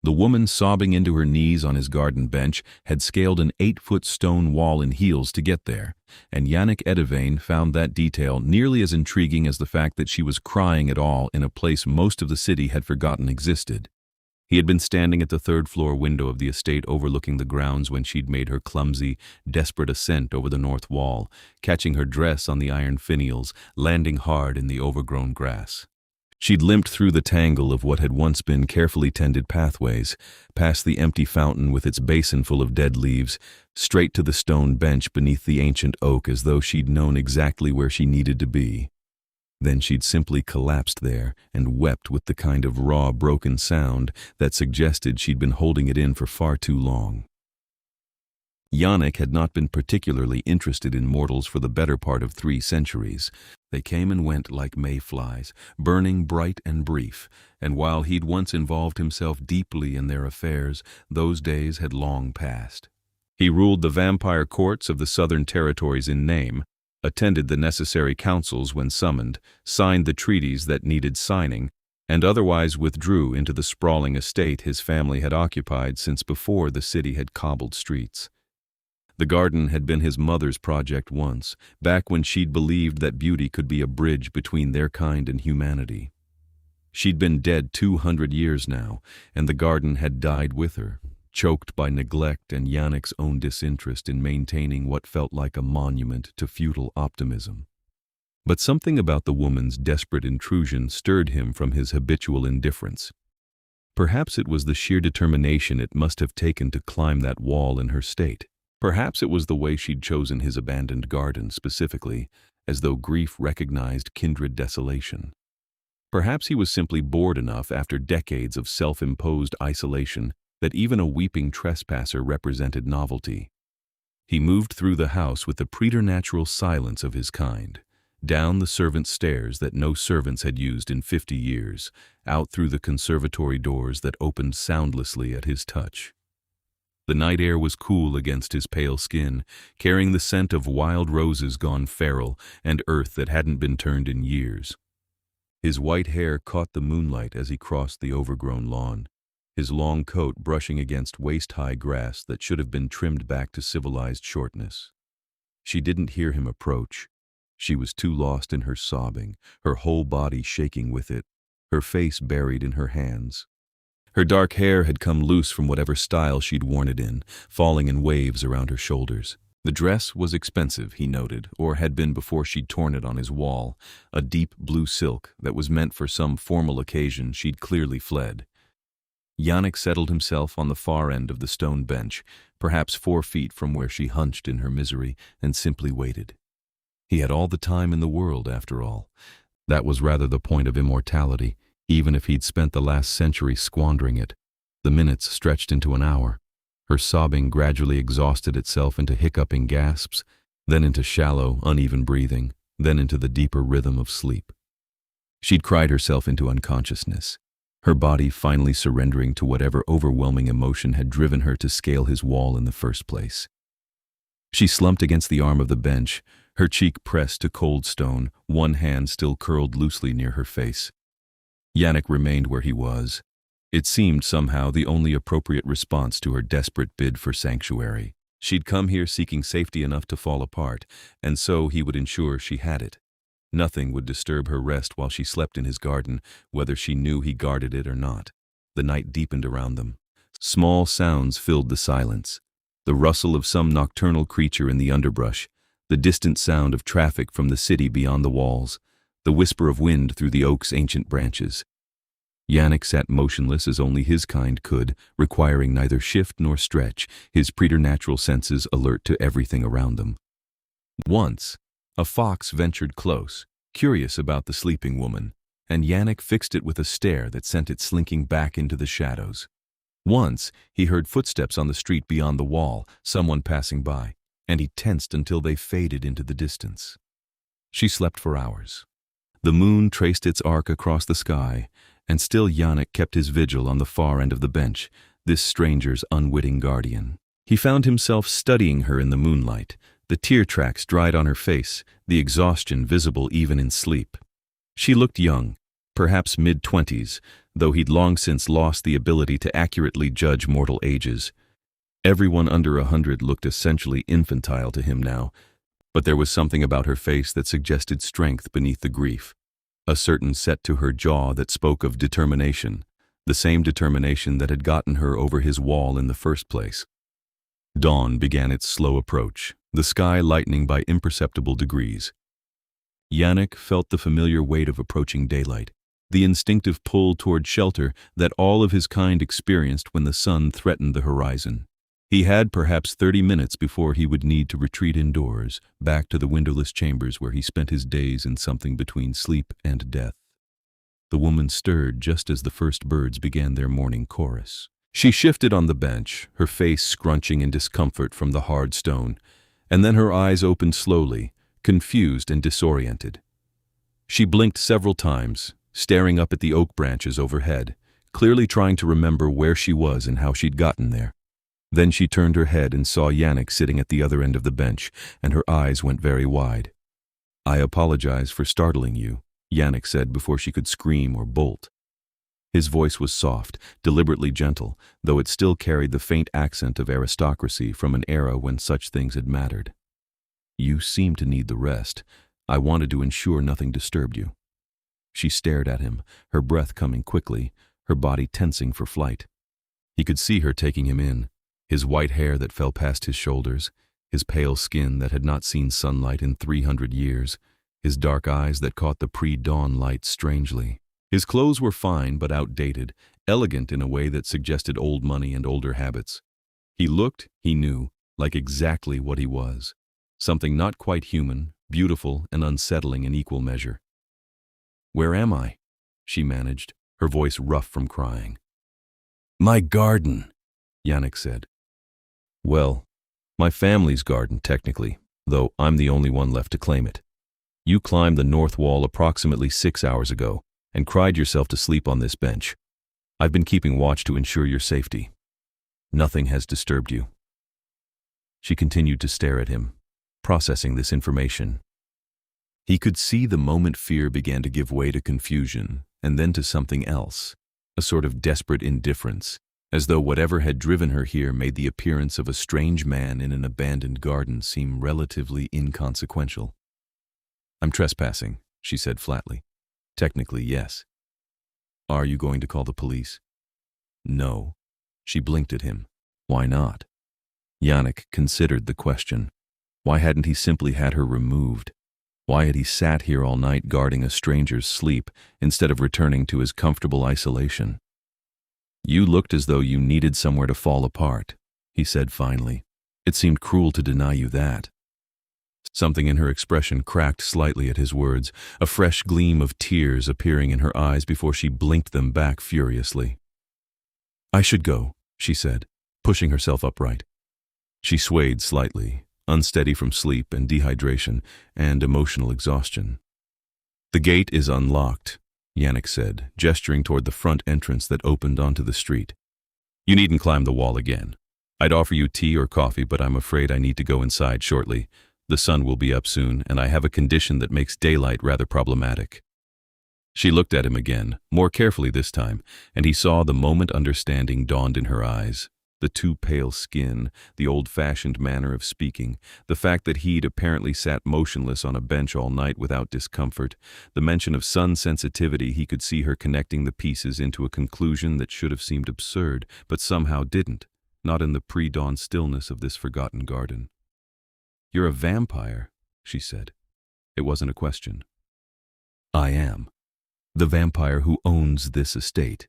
The woman, sobbing into her knees on his garden bench, had scaled an 8-foot stone wall in heels to get there, and Yannick Edevane found that detail nearly as intriguing as the fact that she was crying at all in a place most of the city had forgotten existed. He had been standing at the third-floor window of the estate overlooking the grounds when she'd made her clumsy, desperate ascent over the north wall, catching her dress on the iron finials, landing hard in the overgrown grass. She'd limped through the tangle of what had once been carefully tended pathways, past the empty fountain with its basin full of dead leaves, straight to the stone bench beneath the ancient oak as though she'd known exactly where she needed to be. Then she'd simply collapsed there and wept with the kind of raw, broken sound that suggested she'd been holding it in for far too long. Yannick had not been particularly interested in mortals for the better part of 3 centuries. They came and went like mayflies, burning bright and brief, and while he'd once involved himself deeply in their affairs, those days had long passed. He ruled the vampire courts of the Southern Territories in name, attended the necessary councils when summoned, signed the treaties that needed signing, and otherwise withdrew into the sprawling estate his family had occupied since before the city had cobbled streets. The garden had been his mother's project once, back when she'd believed that beauty could be a bridge between their kind and humanity. She'd been dead 200 years now, and the garden had died with her, choked by neglect and Yannick's own disinterest in maintaining what felt like a monument to futile optimism. But something about the woman's desperate intrusion stirred him from his habitual indifference. Perhaps it was the sheer determination it must have taken to climb that wall in her state. Perhaps it was the way she'd chosen his abandoned garden specifically, as though grief recognized kindred desolation. Perhaps he was simply bored enough after decades of self-imposed isolation that even a weeping trespasser represented novelty. He moved through the house with the preternatural silence of his kind, down the servants' stairs that no servants had used in 50 years, out through the conservatory doors that opened soundlessly at his touch. The night air was cool against his pale skin, carrying the scent of wild roses gone feral and earth that hadn't been turned in years. His white hair caught the moonlight as he crossed the overgrown lawn, his long coat brushing against waist-high grass that should have been trimmed back to civilized shortness. She didn't hear him approach. She was too lost in her sobbing, her whole body shaking with it, her face buried in her hands. Her dark hair had come loose from whatever style she'd worn it in, falling in waves around her shoulders. The dress was expensive, he noted, or had been before she'd torn it on his wall, a deep blue silk that was meant for some formal occasion she'd clearly fled. Yannick settled himself on the far end of the stone bench, perhaps 4 feet from where she hunched in her misery, and simply waited. He had all the time in the world, after all. That was rather the point of immortality, even if he'd spent the last century squandering it. The minutes stretched into an hour. Her sobbing gradually exhausted itself into hiccuping gasps, then into shallow, uneven breathing, then into the deeper rhythm of sleep. She'd cried herself into unconsciousness, her body finally surrendering to whatever overwhelming emotion had driven her to scale his wall in the first place. She slumped against the arm of the bench, her cheek pressed to cold stone, one hand still curled loosely near her face. Yannick remained where he was. It seemed somehow the only appropriate response to her desperate bid for sanctuary. She'd come here seeking safety enough to fall apart, and so he would ensure she had it. Nothing would disturb her rest while she slept in his garden, whether she knew he guarded it or not. The night deepened around them. Small sounds filled the silence. The rustle of some nocturnal creature in the underbrush, the distant sound of traffic from the city beyond the walls, the whisper of wind through the oak's ancient branches. Yannick sat motionless as only his kind could, requiring neither shift nor stretch, his preternatural senses alert to everything around them. Once, a fox ventured close, curious about the sleeping woman, and Yannick fixed it with a stare that sent it slinking back into the shadows. Once, he heard footsteps on the street beyond the wall, someone passing by, and he tensed until they faded into the distance. She slept for hours. The moon traced its arc across the sky, and still Yannick kept his vigil on the far end of the bench, this stranger's unwitting guardian. He found himself studying her in the moonlight, the tear tracks dried on her face, the exhaustion visible even in sleep. She looked young, perhaps mid-20s, though he'd long since lost the ability to accurately judge mortal ages. Everyone under 100 looked essentially infantile to him now, but there was something about her face that suggested strength beneath the grief, a certain set to her jaw that spoke of determination, the same determination that had gotten her over his wall in the first place. Dawn began its slow approach, the sky lightening by imperceptible degrees. Yannick felt the familiar weight of approaching daylight, the instinctive pull toward shelter that all of his kind experienced when the sun threatened the horizon. He had perhaps 30 minutes before he would need to retreat indoors, back to the windowless chambers where he spent his days in something between sleep and death. The woman stirred just as the first birds began their morning chorus. She shifted on the bench, her face scrunching in discomfort from the hard stone, and then her eyes opened slowly, confused and disoriented. She blinked several times, staring up at the oak branches overhead, clearly trying to remember where she was and how she'd gotten there. Then she turned her head and saw Yannick sitting at the other end of the bench, and her eyes went very wide. "I apologize for startling you," Yannick said before she could scream or bolt. His voice was soft, deliberately gentle, though it still carried the faint accent of aristocracy from an era when such things had mattered. "You seem to need the rest. I wanted to ensure nothing disturbed you." She stared at him, her breath coming quickly, her body tensing for flight. He could see her taking him in, his white hair that fell past his shoulders, his pale skin that had not seen sunlight in 300 years, his dark eyes that caught the pre-dawn light strangely. His clothes were fine but outdated, elegant in a way that suggested old money and older habits. He looked, he knew, like exactly what he was. Something not quite human, beautiful and unsettling in equal measure. "Where am I?" she managed, her voice rough from crying. "My garden," Yannick said. "Well, my family's garden, technically, though I'm the only one left to claim it. You climbed the north wall approximately 6 hours ago and cried yourself to sleep on this bench. I've been keeping watch to ensure your safety. Nothing has disturbed you." She continued to stare at him, processing this information. He could see the moment fear began to give way to confusion, and then to something else, a sort of desperate indifference, as though whatever had driven her here made the appearance of a strange man in an abandoned garden seem relatively inconsequential. "I'm trespassing," she said flatly. "Technically, yes." "Are you going to call the police?" "No." She blinked at him. "Why not?" Yannick considered the question. Why hadn't he simply had her removed? Why had he sat here all night guarding a stranger's sleep instead of returning to his comfortable isolation? "You looked as though you needed somewhere to fall apart," he said finally. "It seemed cruel to deny you that." Something in her expression cracked slightly at his words, a fresh gleam of tears appearing in her eyes before she blinked them back furiously. "I should go," she said, pushing herself upright. She swayed slightly, unsteady from sleep and dehydration and emotional exhaustion. "The gate is unlocked," Yannick said, gesturing toward the front entrance that opened onto the street. "You needn't climb the wall again. I'd offer you tea or coffee, but I'm afraid I need to go inside shortly. The sun will be up soon, and I have a condition that makes daylight rather problematic." She looked at him again, more carefully this time, and he saw the moment understanding dawned in her eyes. The too pale skin, the old-fashioned manner of speaking, the fact that he'd apparently sat motionless on a bench all night without discomfort, the mention of sun sensitivity. He could see her connecting the pieces into a conclusion that should have seemed absurd, but somehow didn't, not in the pre-dawn stillness of this forgotten garden. "You're a vampire," she said. It wasn't a question. "I am. The vampire who owns this estate.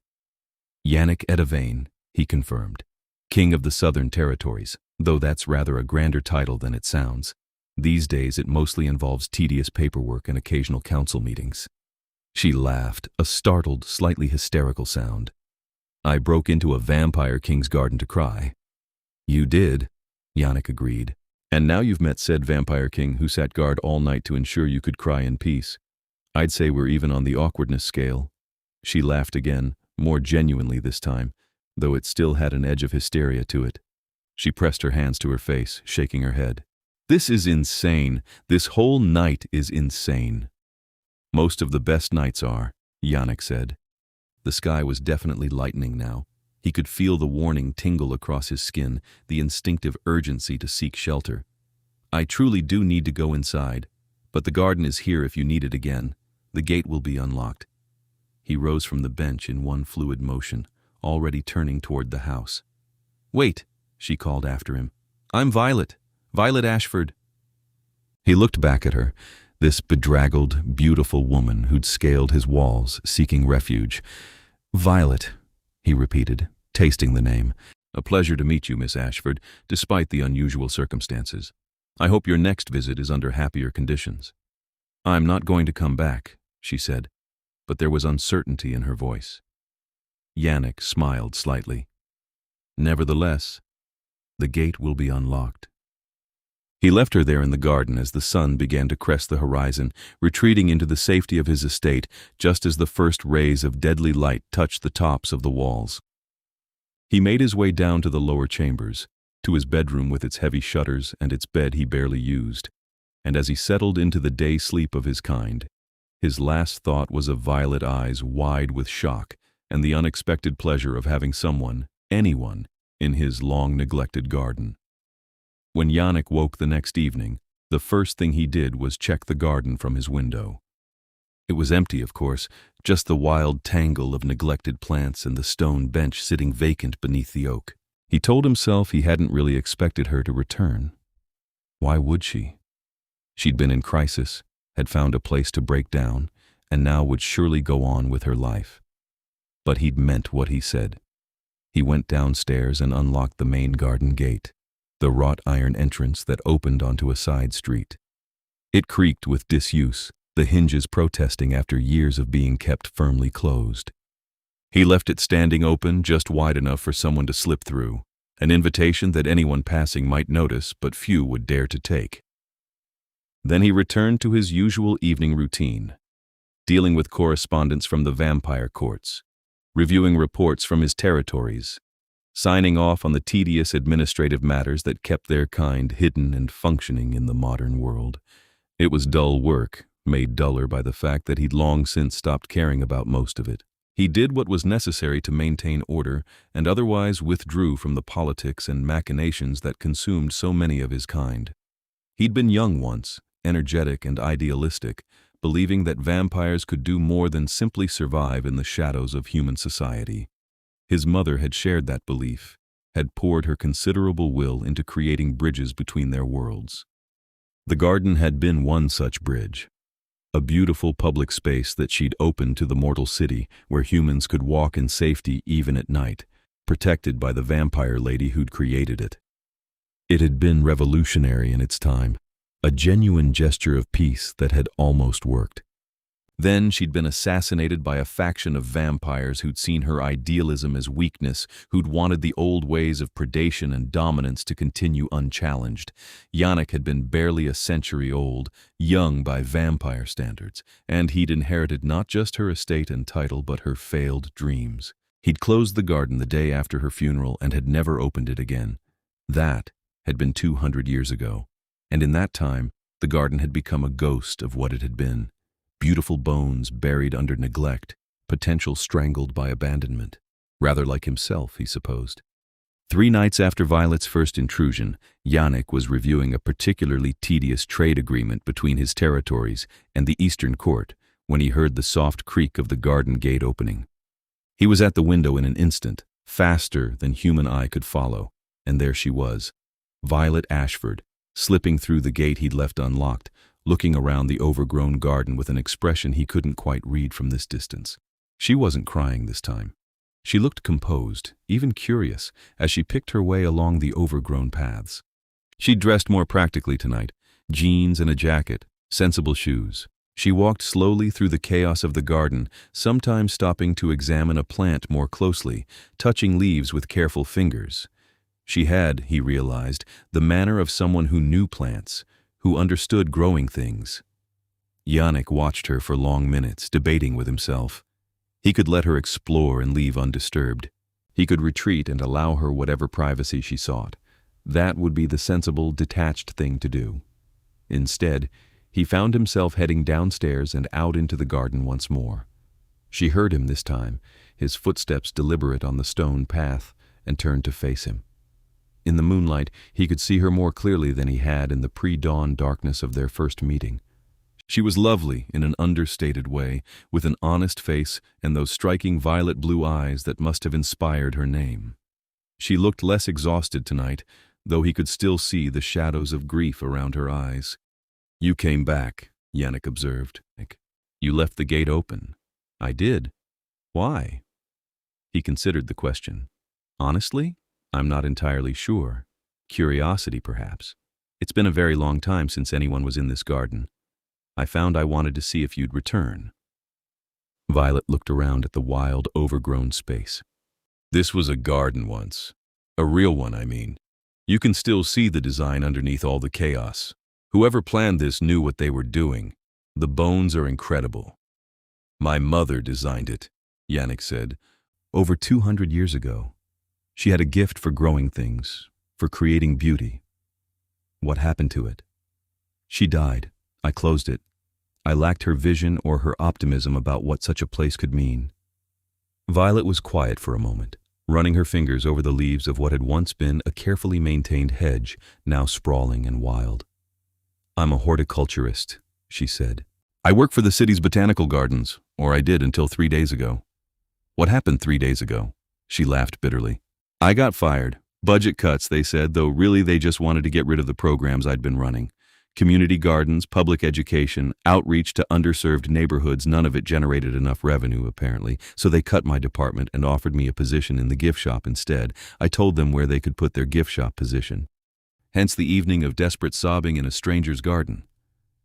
Yannick Edivane," he confirmed. "King of the Southern Territories, though that's rather a grander title than it sounds. These days it mostly involves tedious paperwork and occasional council meetings." She laughed, a startled, slightly hysterical sound. "I broke into a vampire king's garden to cry." "You did," Yannick agreed. "And now you've met said vampire king who sat guard all night to ensure you could cry in peace. I'd say we're even on the awkwardness scale." She laughed again, more genuinely this time, though it still had an edge of hysteria to it. She pressed her hands to her face, shaking her head. "This is insane. This whole night is insane." "Most of the best nights are," Yannick said. The sky was definitely lightening now. He could feel the warning tingle across his skin, the instinctive urgency to seek shelter. I truly do need to go inside, but the garden is here if you need it again. The gate will be unlocked. He rose from the bench in one fluid motion, already turning toward the house. "Wait," she called after him. "I'm Violet. Violet Ashford." He looked back at her, this bedraggled, beautiful woman who'd scaled his walls, seeking refuge. "Violet," he repeated, tasting the name. "A pleasure to meet you, Miss Ashford, despite the unusual circumstances. I hope your next visit is under happier conditions." "I'm not going to come back," she said, but there was uncertainty in her voice. Yannick smiled slightly. "Nevertheless, the gate will be unlocked." He left her there in the garden as the sun began to crest the horizon, retreating into the safety of his estate just as the first rays of deadly light touched the tops of the walls. He made his way down to the lower chambers, to his bedroom with its heavy shutters and its bed he barely used, and as he settled into the day sleep of his kind, his last thought was of Violet eyes wide with shock and the unexpected pleasure of having someone, anyone, in his long-neglected garden. When Yannick woke the next evening, the first thing he did was check the garden from his window. It was empty, of course, just the wild tangle of neglected plants and the stone bench sitting vacant beneath the oak. He told himself he hadn't really expected her to return. Why would she? She'd been in crisis, had found a place to break down, and now would surely go on with her life. But he'd meant what he said. He went downstairs and unlocked the main garden gate, the wrought iron entrance that opened onto a side street. It creaked with disuse, the hinges protesting after years of being kept firmly closed. He left it standing open just wide enough for someone to slip through, an invitation that anyone passing might notice but few would dare to take. Then he returned to his usual evening routine, dealing with correspondence from the vampire courts, reviewing reports from his territories, signing off on the tedious administrative matters that kept their kind hidden and functioning in the modern world. It was dull work, made duller by the fact that he'd long since stopped caring about most of it. He did what was necessary to maintain order and otherwise withdrew from the politics and machinations that consumed so many of his kind. He'd been young once, energetic and idealistic, believing that vampires could do more than simply survive in the shadows of human society. His mother had shared that belief, had poured her considerable will into creating bridges between their worlds. The garden had been one such bridge, a beautiful public space that she'd opened to the mortal city where humans could walk in safety even at night, protected by the vampire lady who'd created it. It had been revolutionary in its time, a genuine gesture of peace that had almost worked. Then she'd been assassinated by a faction of vampires who'd seen her idealism as weakness, who'd wanted the old ways of predation and dominance to continue unchallenged. Yannick had been barely a century old, young by vampire standards, and he'd inherited not just her estate and title but her failed dreams. He'd closed the garden the day after her funeral and had never opened it again. That had been 200 years ago, and in that time, the garden had become a ghost of what it had been. Beautiful bones buried under neglect, potential strangled by abandonment. Rather like himself, he supposed. 3 nights after Violet's first intrusion, Yannick was reviewing a particularly tedious trade agreement between his territories and the Eastern Court when he heard the soft creak of the garden gate opening. He was at the window in an instant, faster than human eye could follow, and there she was, Violet Ashford, slipping through the gate he'd left unlocked, looking around the overgrown garden with an expression he couldn't quite read from this distance. She wasn't crying this time. She looked composed, even curious, as she picked her way along the overgrown paths. She'd dressed more practically tonight, jeans and a jacket, sensible shoes. She walked slowly through the chaos of the garden, sometimes stopping to examine a plant more closely, touching leaves with careful fingers. She had, he realized, the manner of someone who knew plants, who understood growing things. Yannick watched her for long minutes, debating with himself. He could let her explore and leave undisturbed. He could retreat and allow her whatever privacy she sought. That would be the sensible, detached thing to do. Instead, he found himself heading downstairs and out into the garden once more. She heard him this time, his footsteps deliberate on the stone path, and turned to face him. In the moonlight, he could see her more clearly than he had in the pre-dawn darkness of their first meeting. She was lovely in an understated way, with an honest face and those striking violet blue eyes that must have inspired her name. She looked less exhausted tonight, though he could still see the shadows of grief around her eyes. "You came back," Yannick observed. "You left the gate open." "I did." "Why?" He considered the question. "Honestly, I'm not entirely sure. Curiosity, perhaps. It's been a very long time since anyone was in this garden. I found I wanted to see if you'd return." Violet looked around at the wild, overgrown space. "This was a garden once. A real one, I mean. You can still see the design underneath all the chaos. Whoever planned this knew what they were doing. The bones are incredible." "My mother designed it," Yannick said. "Over 200 years ago. She had a gift for growing things, for creating beauty." "What happened to it?" "She died. I closed it. I lacked her vision or her optimism about what such a place could mean." Violet was quiet for a moment, running her fingers over the leaves of what had once been a carefully maintained hedge, now sprawling and wild. "I'm a horticulturist," she said. "I work for the city's botanical gardens, or I did until 3 days ago." "What happened 3 days ago?" She laughed bitterly. "I got fired. Budget cuts, they said, though really they just wanted to get rid of the programs I'd been running. Community gardens, public education, outreach to underserved neighborhoods, none of it generated enough revenue, apparently, so they cut my department and offered me a position in the gift shop instead. I told them where they could put their gift shop position. Hence the evening of desperate sobbing in a stranger's garden.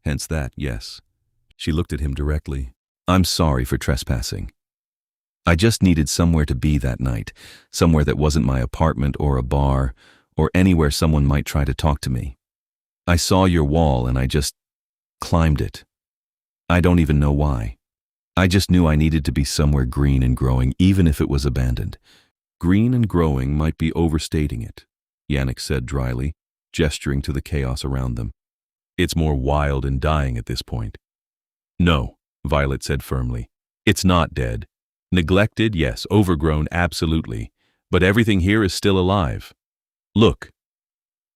Hence that, yes." She looked at him directly. "I'm sorry for trespassing. I just needed somewhere to be that night, somewhere that wasn't my apartment or a bar, or anywhere someone might try to talk to me. I saw your wall and I just climbed it. I don't even know why. I just knew I needed to be somewhere green and growing, even if it was abandoned." "Green and growing might be overstating it," Yannick said dryly, gesturing to the chaos around them. "It's more wild and dying at this point." "No," Violet said firmly. "It's not dead. Neglected, yes. Overgrown, absolutely. But everything here is still alive. Look."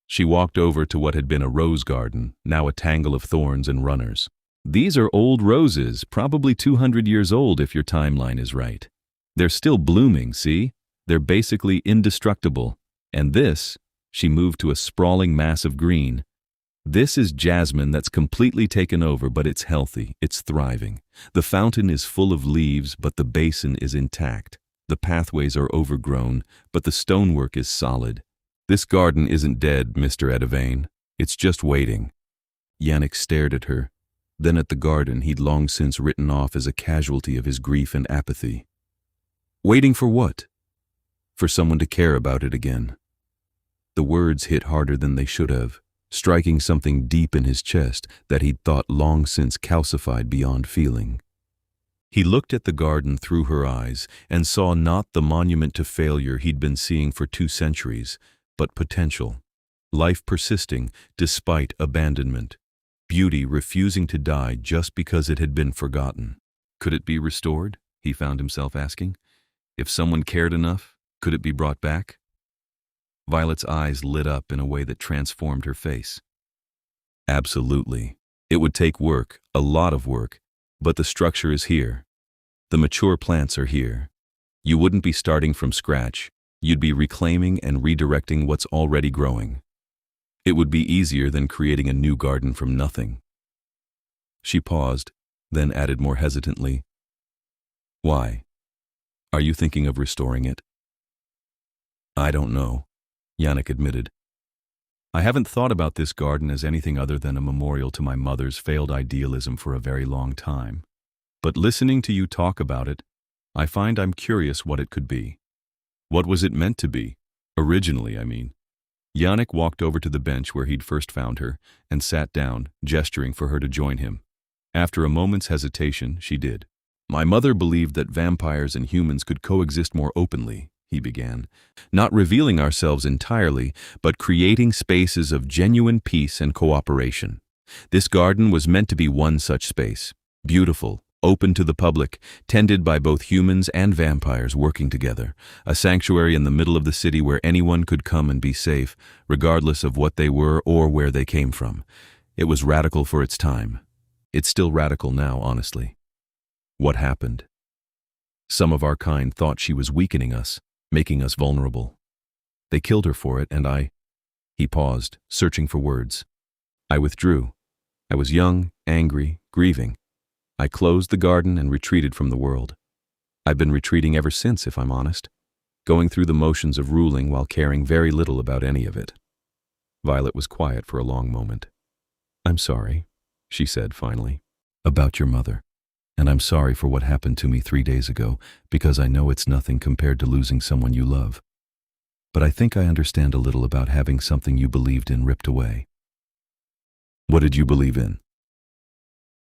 She walked over to what had been a rose garden, now a tangle of thorns and runners. "These are old roses, probably 200 years old if your timeline is right. They're still blooming, see? They're basically indestructible. And this," she moved to a sprawling mass of green, "this is jasmine that's completely taken over, but it's healthy, it's thriving. The fountain is full of leaves, but the basin is intact. The pathways are overgrown, but the stonework is solid. This garden isn't dead, Mr. Edivane. It's just waiting." Yannick stared at her, then at the garden he'd long since written off as a casualty of his grief and apathy. Waiting for what? For someone to care about it again. The words hit harder than they should have, striking something deep in his chest that he'd thought long since calcified beyond feeling. He looked at the garden through her eyes and saw not the monument to failure he'd been seeing for 2 centuries, but potential, life persisting despite abandonment, beauty refusing to die just because it had been forgotten. Could it be restored? He found himself asking. If someone cared enough, could it be brought back? Violet's eyes lit up in a way that transformed her face. Absolutely. It would take work, a lot of work, but the structure is here. The mature plants are here. You wouldn't be starting from scratch. You'd be reclaiming and redirecting what's already growing. It would be easier than creating a new garden from nothing. She paused, then added more hesitantly, "Why? Are you thinking of restoring it?" "I don't know," Yannick admitted. "I haven't thought about this garden as anything other than a memorial to my mother's failed idealism for a very long time. But listening to you talk about it, I find I'm curious what it could be. What was it meant to be? Originally, I mean." Yannick walked over to the bench where he'd first found her and sat down, gesturing for her to join him. After a moment's hesitation, she did. "My mother believed that vampires and humans could coexist more openly," he began, "not revealing ourselves entirely, but creating spaces of genuine peace and cooperation. This garden was meant to be one such space, beautiful, open to the public, tended by both humans and vampires working together, a sanctuary in the middle of the city where anyone could come and be safe, regardless of what they were or where they came from. It was radical for its time. It's still radical now, honestly. What happened? Some of our kind thought she was weakening us, making us vulnerable. They killed her for it, and He paused, searching for words. I withdrew. I was young, angry, grieving. I closed the garden and retreated from the world. I've been retreating ever since, if I'm honest, going through the motions of ruling while caring very little about any of it. Violet was quiet for a long moment. I'm sorry, she said finally, about your mother. And I'm sorry for what happened to me 3 days ago, because I know it's nothing compared to losing someone you love. But I think I understand a little about having something you believed in ripped away. What did you believe in?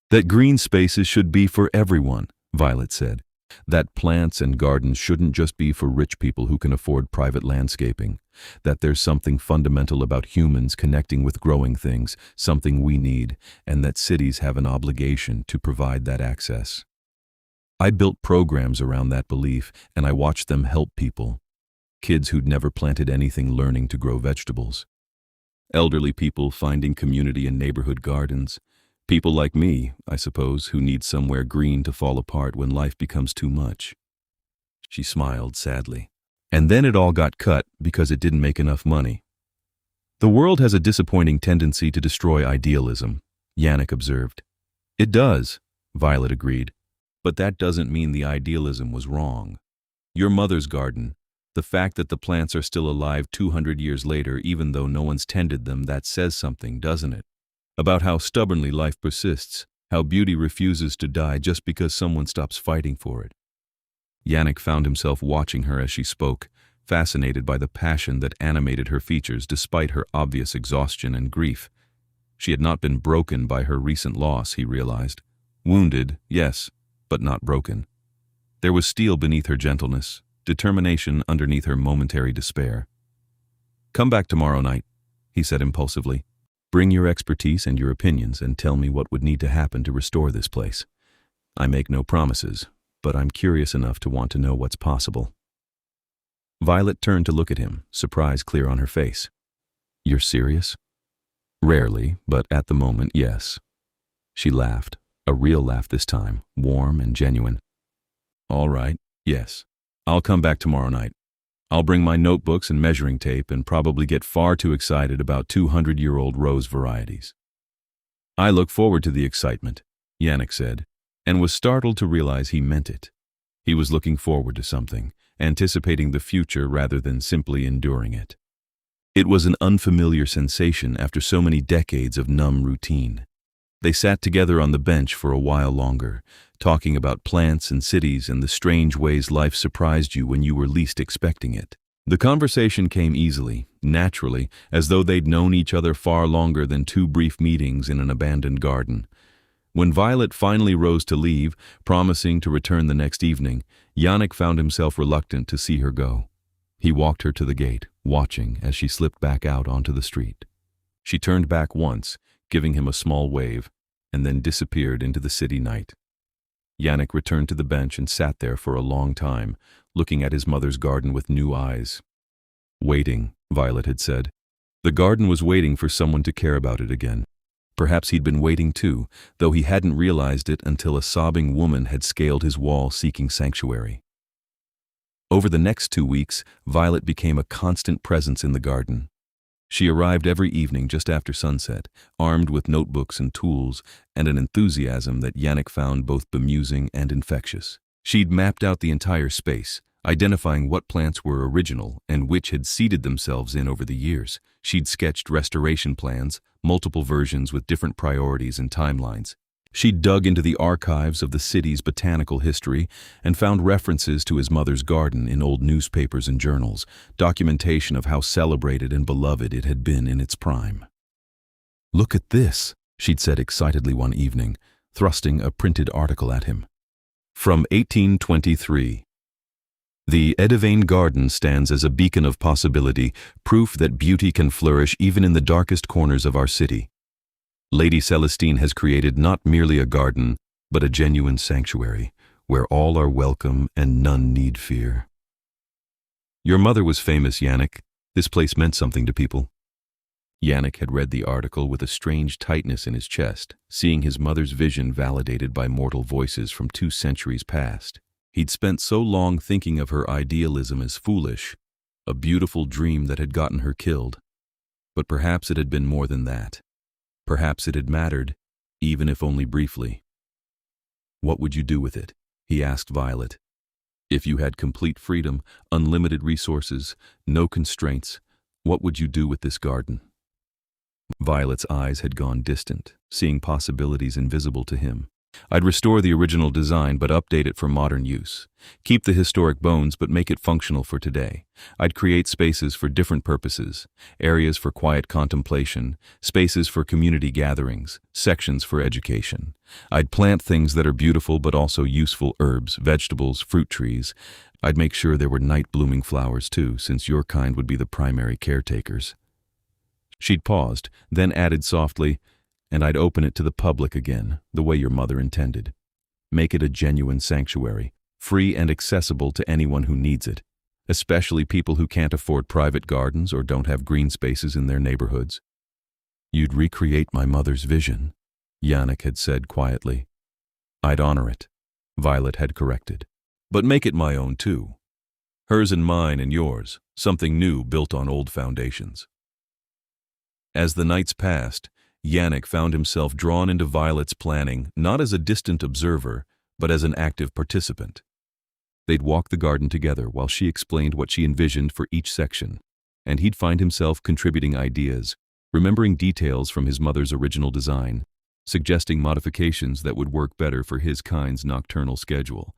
That green spaces should be for everyone, Violet said. That plants and gardens shouldn't just be for rich people who can afford private landscaping. That there's something fundamental about humans connecting with growing things, something we need, and that cities have an obligation to provide that access. I built programs around that belief, and I watched them help people. Kids who'd never planted anything learning to grow vegetables. Elderly people finding community in neighborhood gardens. People like me, I suppose, who need somewhere green to fall apart when life becomes too much. She smiled sadly. And then it all got cut because it didn't make enough money. The world has a disappointing tendency to destroy idealism, Yannick observed. It does, Violet agreed. But that doesn't mean the idealism was wrong. Your mother's garden, the fact that the plants are still alive 200 years later even though no one's tended them, that says something, doesn't it? About how stubbornly life persists, how beauty refuses to die just because someone stops fighting for it. Yannick found himself watching her as she spoke, fascinated by the passion that animated her features despite her obvious exhaustion and grief. She had not been broken by her recent loss, he realized. Wounded, yes, but not broken. There was steel beneath her gentleness, determination underneath her momentary despair. Come back tomorrow night, he said impulsively. Bring your expertise and your opinions and tell me what would need to happen to restore this place. I make no promises, but I'm curious enough to want to know what's possible. Violet turned to look at him, surprise clear on her face. You're serious? Rarely, but at the moment, yes. She laughed, a real laugh this time, warm and genuine. All right, yes. I'll come back tomorrow night. I'll bring my notebooks and measuring tape and probably get far too excited about 200-year-old rose varieties. I look forward to the excitement, Yannick said, and was startled to realize he meant it. He was looking forward to something, anticipating the future rather than simply enduring it. It was an unfamiliar sensation after so many decades of numb routine. They sat together on the bench for a while longer, talking about plants and cities and the strange ways life surprised you when you were least expecting it. The conversation came easily, naturally, as though they'd known each other far longer than 2 brief meetings in an abandoned garden. When Violet finally rose to leave, promising to return the next evening, Yannick found himself reluctant to see her go. He walked her to the gate, watching as she slipped back out onto the street. She turned back once, giving him a small wave, and then disappeared into the city night. Yannick returned to the bench and sat there for a long time, looking at his mother's garden with new eyes. Waiting, Violet had said. The garden was waiting for someone to care about it again. Perhaps he'd been waiting too, though he hadn't realized it until a sobbing woman had scaled his wall seeking sanctuary. Over the next 2 weeks, Violet became a constant presence in the garden. She arrived every evening just after sunset, armed with notebooks and tools, and an enthusiasm that Yannick found both bemusing and infectious. She'd mapped out the entire space, identifying what plants were original and which had seeded themselves in over the years. She'd sketched restoration plans, multiple versions with different priorities and timelines. She'd dug into the archives of the city's botanical history and found references to his mother's garden in old newspapers and journals, documentation of how celebrated and beloved it had been in its prime. Look at this, she'd said excitedly one evening, thrusting a printed article at him. From 1823. The Edivane Garden stands as a beacon of possibility, proof that beauty can flourish even in the darkest corners of our city. Lady Celestine has created not merely a garden, but a genuine sanctuary where all are welcome and none need fear. Your mother was famous, Yannick. This place meant something to people. Yannick had read the article with a strange tightness in his chest, seeing his mother's vision validated by mortal voices from 2 centuries past. He'd spent so long thinking of her idealism as foolish, a beautiful dream that had gotten her killed. But perhaps it had been more than that. Perhaps it had mattered, even if only briefly. What would you do with it? He asked Violet. If you had complete freedom, unlimited resources, no constraints, what would you do with this garden? Violet's eyes had gone distant, seeing possibilities invisible to him. I'd restore the original design but update it for modern use. Keep the historic bones but make it functional for today. I'd create spaces for different purposes, areas for quiet contemplation, spaces for community gatherings, sections for education. I'd plant things that are beautiful but also useful: herbs, vegetables, fruit trees. I'd make sure there were night-blooming flowers too, since your kind would be the primary caretakers. She'd paused, then added softly, and I'd open it to the public again, the way your mother intended. Make it a genuine sanctuary, free and accessible to anyone who needs it, especially people who can't afford private gardens or don't have green spaces in their neighborhoods. You'd recreate my mother's vision, Yannick had said quietly. I'd honor it, Violet had corrected. But make it my own too. Hers and mine and yours, something new built on old foundations. As the nights passed, Yannick found himself drawn into Violet's planning, not as a distant observer, but as an active participant. They'd walk the garden together while she explained what she envisioned for each section, and he'd find himself contributing ideas, remembering details from his mother's original design, suggesting modifications that would work better for his kind's nocturnal schedule.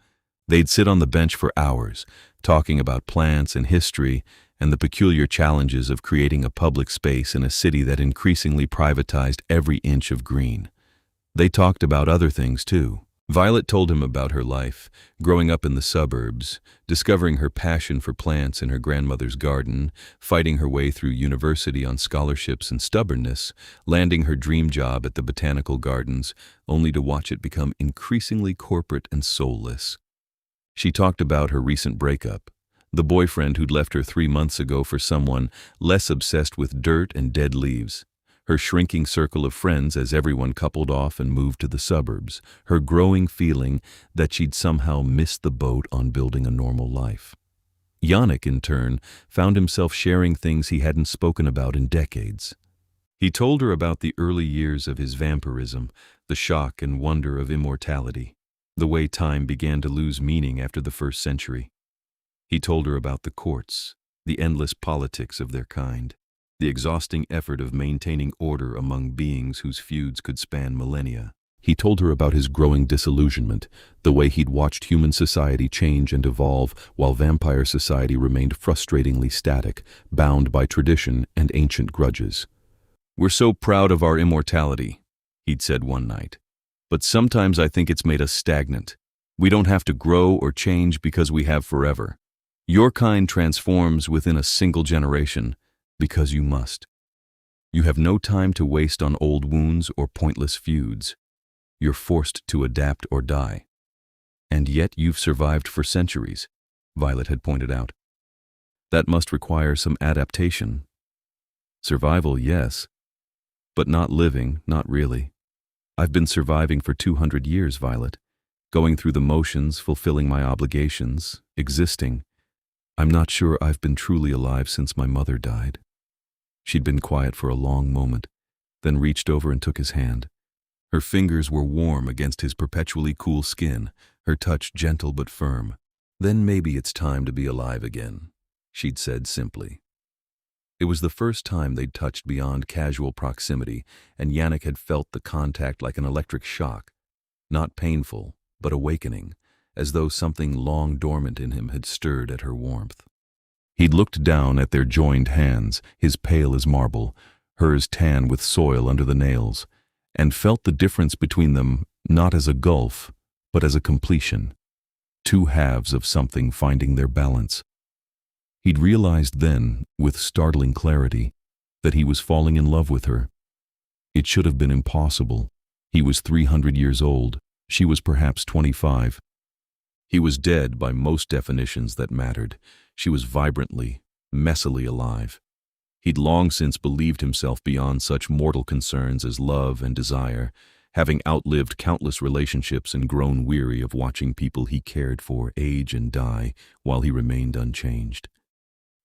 They'd sit on the bench for hours, talking about plants and history and the peculiar challenges of creating a public space in a city that increasingly privatized every inch of green. They talked about other things too. Violet told him about her life, growing up in the suburbs, discovering her passion for plants in her grandmother's garden, fighting her way through university on scholarships and stubbornness, landing her dream job at the botanical gardens, only to watch it become increasingly corporate and soulless. She talked about her recent breakup, the boyfriend who'd left her 3 months ago for someone less obsessed with dirt and dead leaves, her shrinking circle of friends as everyone coupled off and moved to the suburbs, her growing feeling that she'd somehow missed the boat on building a normal life. Yannick, in turn, found himself sharing things he hadn't spoken about in decades. He told her about the early years of his vampirism, the shock and wonder of immortality, the way time began to lose meaning after the 1st century. He told her about the courts, the endless politics of their kind, the exhausting effort of maintaining order among beings whose feuds could span millennia. He told her about his growing disillusionment, the way he'd watched human society change and evolve while vampire society remained frustratingly static, bound by tradition and ancient grudges. "We're so proud of our immortality," he'd said one night, "but sometimes I think it's made us stagnant. We don't have to grow or change because we have forever. Your kind transforms within a single generation because you must. You have no time to waste on old wounds or pointless feuds. You're forced to adapt or die. And yet you've survived for centuries," Violet had pointed out. "That must require some adaptation. Survival, yes, but not living, not really. I've been surviving for 200 years, Violet, going through the motions, fulfilling my obligations, existing. I'm not sure I've been truly alive since my mother died." She'd been quiet for a long moment, then reached over and took his hand. Her fingers were warm against his perpetually cool skin, her touch gentle but firm. "Then maybe it's time to be alive again," she'd said simply. It was the first time they'd touched beyond casual proximity, and Yannick had felt the contact like an electric shock, not painful, but awakening, as though something long dormant in him had stirred at her warmth. He'd looked down at their joined hands, his pale as marble, hers tan with soil under the nails, and felt the difference between them not as a gulf, but as a completion, 2 halves of something finding their balance. He'd realized then, with startling clarity, that he was falling in love with her. It should have been impossible. He was 300 years old, She was perhaps 25. He was dead by most definitions that mattered. She was vibrantly, messily alive. He'd long since believed himself beyond such mortal concerns as love and desire, having outlived countless relationships and grown weary of watching people he cared for age and die while he remained unchanged.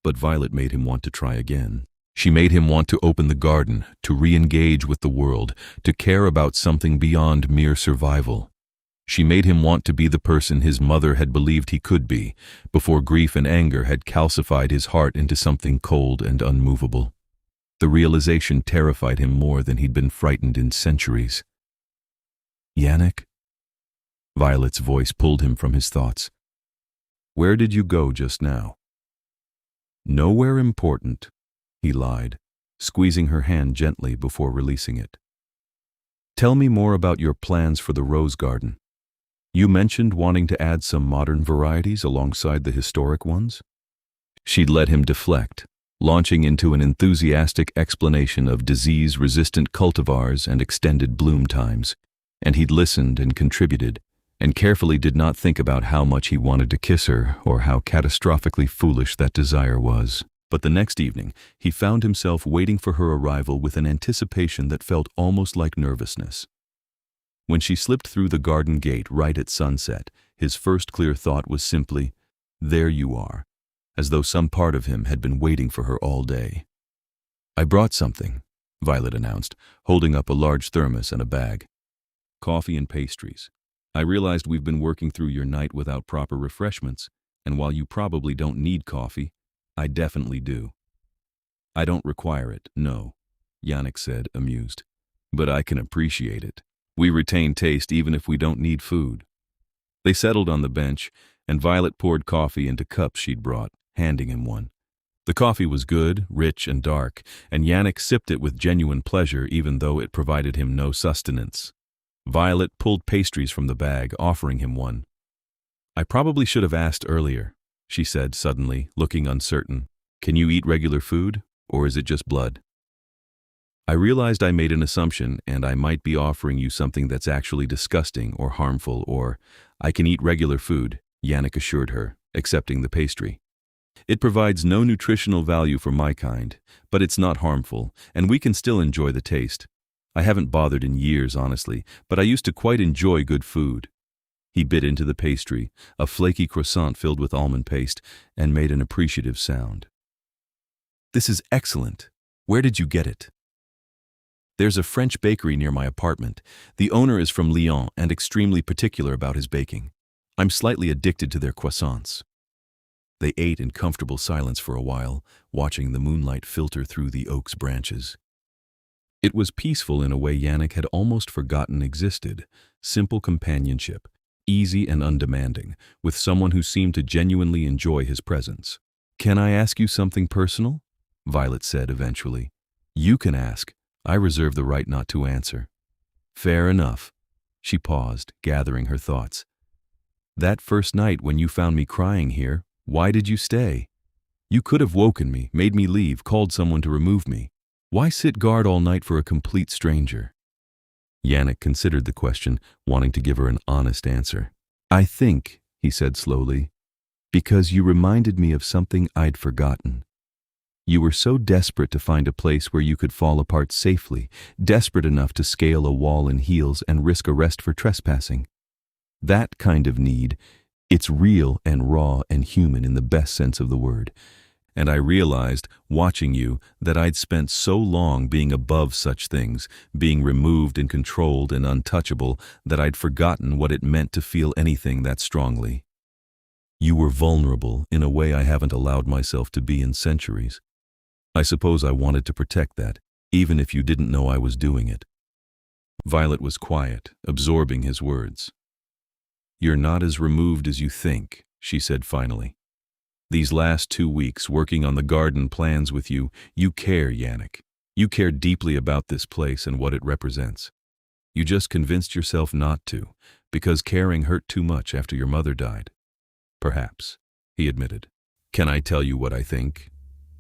But Violet made him want to try again. She made him want to open the garden, to re-engage with the world, to care about something beyond mere survival. She made him want to be the person his mother had believed he could be, before grief and anger had calcified his heart into something cold and unmovable. The realization terrified him more than he'd been frightened in centuries. "Yannick?" Violet's voice pulled him from his thoughts. "Where did you go just now?" "Nowhere important," he lied, squeezing her hand gently before releasing it. "Tell me more about your plans for the rose garden. You mentioned wanting to add some modern varieties alongside the historic ones." She'd let him deflect, launching into an enthusiastic explanation of disease-resistant cultivars and extended bloom times, and he'd listened and contributed, and carefully did not think about how much he wanted to kiss her or how catastrophically foolish that desire was. But the next evening, he found himself waiting for her arrival with an anticipation that felt almost like nervousness. When she slipped through the garden gate right at sunset, his first clear thought was simply, "There you are," as though some part of him had been waiting for her all day. "I brought something," Violet announced, holding up a large thermos and a bag. "Coffee and pastries. I realized we've been working through your night without proper refreshments, and while you probably don't need coffee, I definitely do." "I don't require it, no," Yannick said, amused. "But I can appreciate it. We retain taste even if we don't need food." They settled on the bench, and Violet poured coffee into cups she'd brought, handing him one. The coffee was good, rich, and dark, and Yannick sipped it with genuine pleasure even though it provided him no sustenance. Violet pulled pastries from the bag, offering him one. "I probably should have asked earlier," she said suddenly, looking uncertain. "Can you eat regular food, or is it just blood?" "I realized I made an assumption, and I might be offering you something that's actually disgusting or harmful, or I can eat regular food," Yannick assured her, accepting the pastry. "It provides no nutritional value for my kind, but it's not harmful, and we can still enjoy the taste. I haven't bothered in years, honestly, but I used to quite enjoy good food." He bit into the pastry, a flaky croissant filled with almond paste, and made an appreciative sound. "This is excellent. Where did you get it?" "There's a French bakery near my apartment. The owner is from Lyon and extremely particular about his baking. I'm slightly addicted to their croissants." They ate in comfortable silence for a while, watching the moonlight filter through the oak's branches. It was peaceful in a way Yannick had almost forgotten existed. Simple companionship, easy and undemanding, with someone who seemed to genuinely enjoy his presence. "Can I ask you something personal?" Violet said eventually. "You can ask. I reserve the right not to answer." "Fair enough." She paused, gathering her thoughts. "That first night when you found me crying here, why did you stay? You could have woken me, made me leave, called someone to remove me. Why sit guard all night for a complete stranger?" Yannick considered the question, wanting to give her an honest answer. "I think," he said slowly, "because you reminded me of something I'd forgotten. You were so desperate to find a place where you could fall apart safely, desperate enough to scale a wall in heels and risk arrest for trespassing. That kind of need, it's real and raw and human in the best sense of the word. And I realized, watching you, that I'd spent so long being above such things, being removed and controlled and untouchable, that I'd forgotten what it meant to feel anything that strongly. You were vulnerable in a way I haven't allowed myself to be in centuries. I suppose I wanted to protect that, even if you didn't know I was doing it." Violet was quiet, absorbing his words. "You're not as removed as you think," she said finally. "These last 2 weeks working on the garden plans with you, you care, Yannick. You care deeply about this place and what it represents. You just convinced yourself not to, because caring hurt too much after your mother died." "Perhaps," he admitted. "Can I tell you what I think?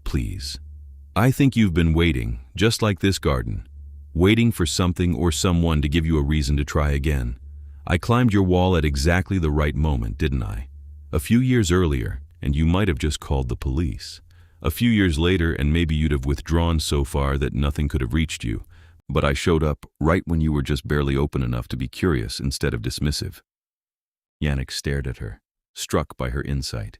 Please. I think you've been waiting, just like this garden, waiting for something or someone to give you a reason to try again. I climbed your wall at exactly the right moment, didn't I? A few years earlier, and you might have just called the police. A few years later, and maybe you'd have withdrawn so far that nothing could have reached you. But I showed up right when you were just barely open enough to be curious instead of dismissive. Yannick stared at her, struck by her insight.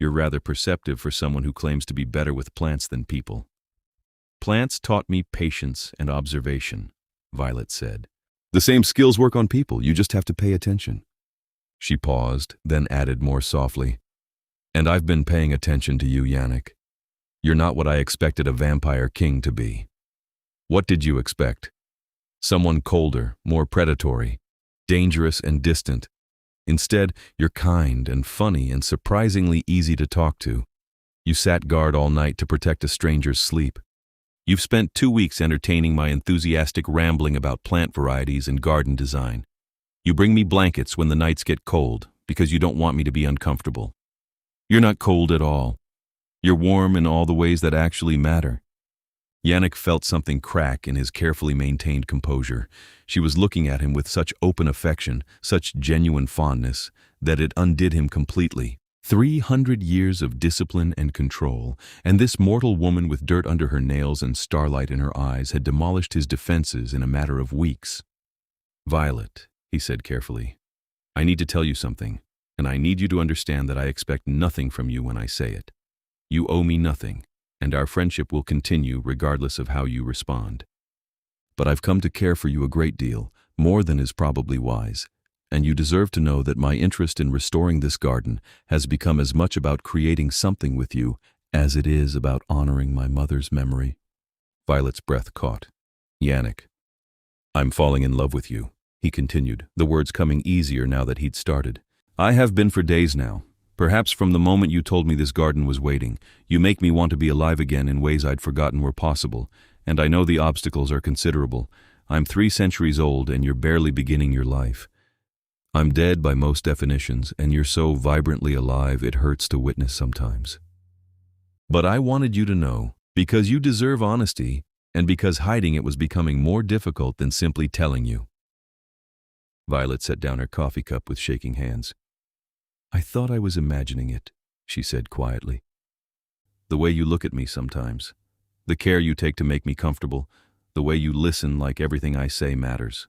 You're rather perceptive for someone who claims to be better with plants than people. Plants taught me patience and observation, Violet said. The same skills work on people, you just have to pay attention. She paused, then added more softly, and I've been paying attention to you, Yannick. You're not what I expected a vampire king to be. What did you expect? Someone colder, more predatory, dangerous and distant. Instead, you're kind and funny and surprisingly easy to talk to. You sat guard all night to protect a stranger's sleep. You've spent 2 weeks entertaining my enthusiastic rambling about plant varieties and garden design. You bring me blankets when the nights get cold because you don't want me to be uncomfortable. You're not cold at all. You're warm in all the ways that actually matter. Yannick felt something crack in his carefully maintained composure. She was looking at him with such open affection, such genuine fondness, that it undid him completely. 300 years of discipline and control, and this mortal woman with dirt under her nails and starlight in her eyes had demolished his defenses in a matter of weeks. Violet, he said carefully, I need to tell you something, and I need you to understand that I expect nothing from you when I say it. You owe me nothing, and our friendship will continue regardless of how you respond. But I've come to care for you a great deal, more than is probably wise, and you deserve to know that my interest in restoring this garden has become as much about creating something with you as it is about honoring my mother's memory. Violet's breath caught. Yannick, I'm falling in love with you, he continued, the words coming easier now that he'd started. I have been for days now. Perhaps from the moment you told me this garden was waiting. You make me want to be alive again in ways I'd forgotten were possible, and I know the obstacles are considerable. I'm 3 centuries old and you're barely beginning your life. I'm dead by most definitions, and you're so vibrantly alive it hurts to witness sometimes. But I wanted you to know, because you deserve honesty, and because hiding it was becoming more difficult than simply telling you. Violet set down her coffee cup with shaking hands. I thought I was imagining it, she said quietly. The way you look at me sometimes, the care you take to make me comfortable, the way you listen like everything I say matters.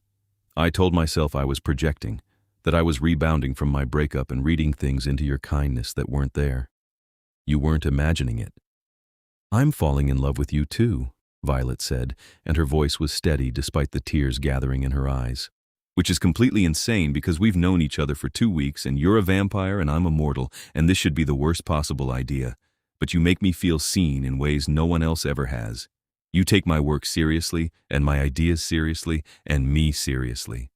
I told myself I was projecting, that I was rebounding from my breakup and reading things into your kindness that weren't there. You weren't imagining it. I'm falling in love with you too, Violet said, and her voice was steady despite the tears gathering in her eyes. Which is completely insane because we've known each other for 2 weeks and you're a vampire and I'm a mortal, and this should be the worst possible idea. But you make me feel seen in ways no one else ever has. You take my work seriously and my ideas seriously and me seriously.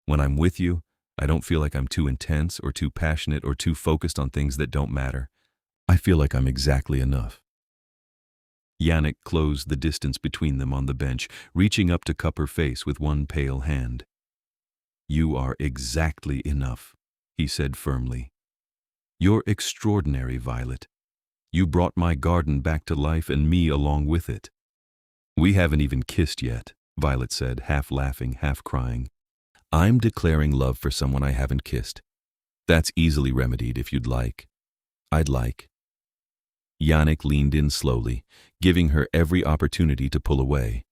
When I'm with you, I don't feel like I'm too intense or too passionate or too focused on things that don't matter. I feel like I'm exactly enough. Yannick closed the distance between them on the bench, reaching up to cup her face with one pale hand. You are exactly enough, he said firmly. You're extraordinary, Violet. You brought my garden back to life and me along with it. We haven't even kissed yet, Violet said, half laughing, half crying. I'm declaring love for someone I haven't kissed. That's easily remedied if you'd like. I'd like. Yannick leaned in slowly, giving her every opportunity to pull away,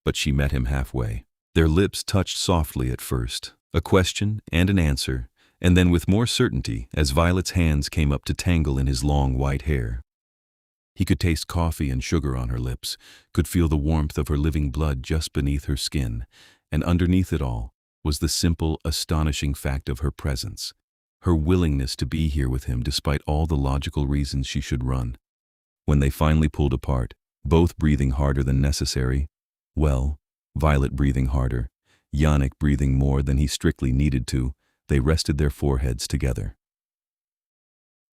but she met him halfway. Their lips touched softly at first, a question and an answer, and then with more certainty as Violet's hands came up to tangle in his long white hair. He could taste coffee and sugar on her lips, could feel the warmth of her living blood just beneath her skin, and underneath it all was the simple, astonishing fact of her presence, her willingness to be here with him despite all the logical reasons she should run. When they finally pulled apart, both breathing harder than necessary, well, Violet breathing harder, Yannick breathing more than he strictly needed to, they rested their foreheads together.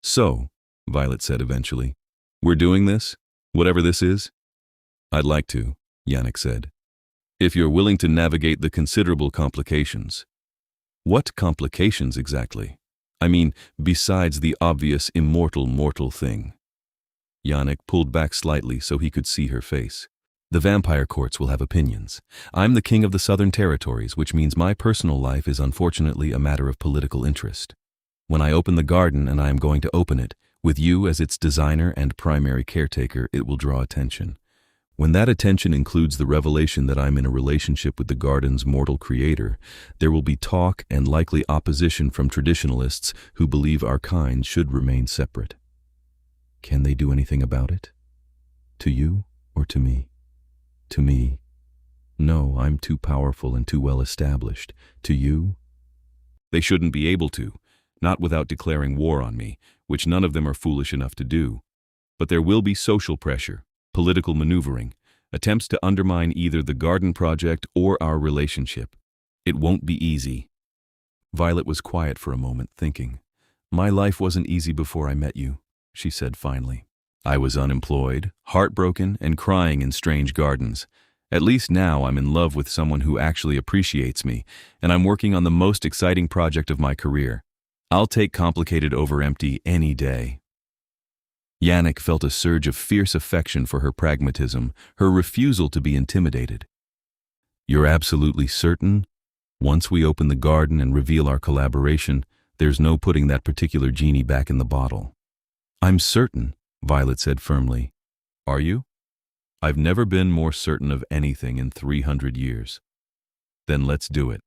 So, Violet said eventually, we're doing this, whatever this is? I'd like to, Yannick said. If you're willing to navigate the considerable complications. What complications exactly? I mean, besides the obvious immortal mortal thing. Yannick pulled back slightly so he could see her face. The vampire courts will have opinions. I'm the king of the Southern Territories, which means my personal life is unfortunately a matter of political interest. When I open the garden, and I am going to open it, with you as its designer and primary caretaker, it will draw attention. When that attention includes the revelation that I'm in a relationship with the garden's mortal creator, there will be talk and likely opposition from traditionalists who believe our kind should remain separate. Can they do anything about it? To you or to me? To me. No, I'm too powerful and too well established. To you? They shouldn't be able to, not without declaring war on me, which none of them are foolish enough to do. But there will be social pressure, political maneuvering, attempts to undermine either the garden project or our relationship. It won't be easy. Violet was quiet for a moment, thinking. My life wasn't easy before I met you, she said finally. I was unemployed, heartbroken, and crying in strange gardens. At least now I'm in love with someone who actually appreciates me, and I'm working on the most exciting project of my career. I'll take complicated over empty any day. Yannick felt a surge of fierce affection for her pragmatism, her refusal to be intimidated. You're absolutely certain? Once we open the garden and reveal our collaboration, there's no putting that particular genie back in the bottle. I'm certain, Violet said firmly. Are you? I've never been more certain of anything in 300 years. Then let's do it.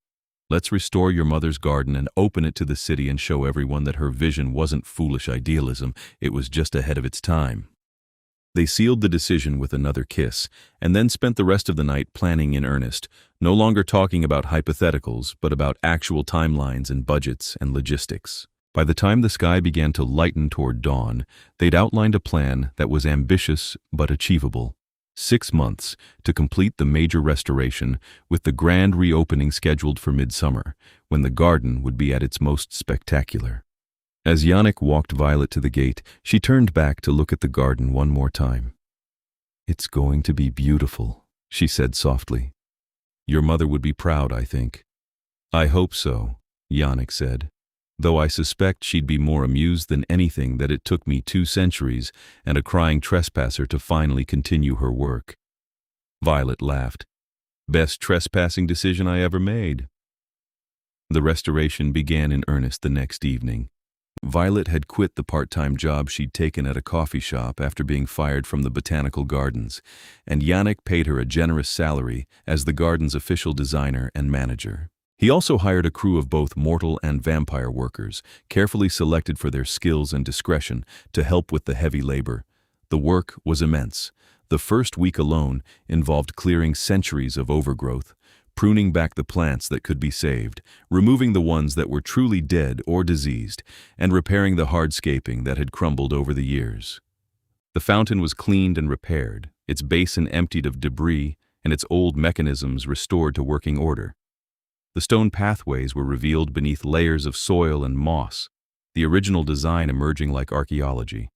Let's restore your mother's garden and open it to the city and show everyone that her vision wasn't foolish idealism, it was just ahead of its time. They sealed the decision with another kiss, and then spent the rest of the night planning in earnest, no longer talking about hypotheticals, but about actual timelines and budgets and logistics. By the time the sky began to lighten toward dawn, they'd outlined a plan that was ambitious but achievable. 6 months to complete the major restoration, with the grand reopening scheduled for midsummer, when the garden would be at its most spectacular. As Yannick walked Violet to the gate, she turned back to look at the garden one more time. It's going to be beautiful, she said softly. Your mother would be proud, I think. I hope so, Yannick said, though I suspect she'd be more amused than anything that it took me 2 centuries and a crying trespasser to finally continue her work. Violet laughed. Best trespassing decision I ever made. The restoration began in earnest the next evening. Violet had quit the part-time job she'd taken at a coffee shop after being fired from the botanical gardens, and Yannick paid her a generous salary as the garden's official designer and manager. He also hired a crew of both mortal and vampire workers, carefully selected for their skills and discretion, to help with the heavy labor. The work was immense. The first week alone involved clearing centuries of overgrowth, pruning back the plants that could be saved, removing the ones that were truly dead or diseased, and repairing the hardscaping that had crumbled over the years. The fountain was cleaned and repaired, its basin emptied of debris, and its old mechanisms restored to working order. The stone pathways were revealed beneath layers of soil and moss, the original design emerging like archaeology.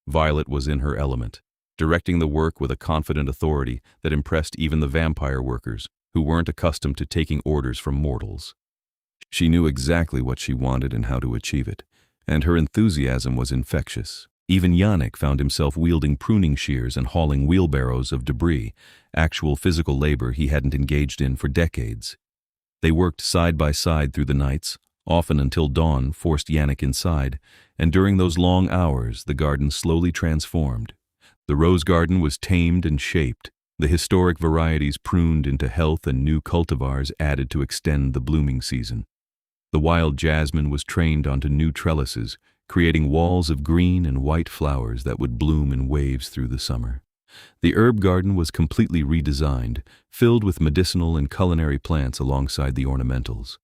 Violet was in her element, directing the work with a confident authority that impressed even the vampire workers, who weren't accustomed to taking orders from mortals. She knew exactly what she wanted and how to achieve it, and her enthusiasm was infectious. Even Yannick found himself wielding pruning shears and hauling wheelbarrows of debris, actual physical labor he hadn't engaged in for decades. They worked side by side through the nights, often until dawn forced Yannick inside, and during those long hours the garden slowly transformed. The rose garden was tamed and shaped, the historic varieties pruned into health and new cultivars added to extend the blooming season. The wild jasmine was trained onto new trellises, creating walls of green and white flowers that would bloom in waves through the summer. The herb garden was completely redesigned, filled with medicinal and culinary plants alongside the ornamentals.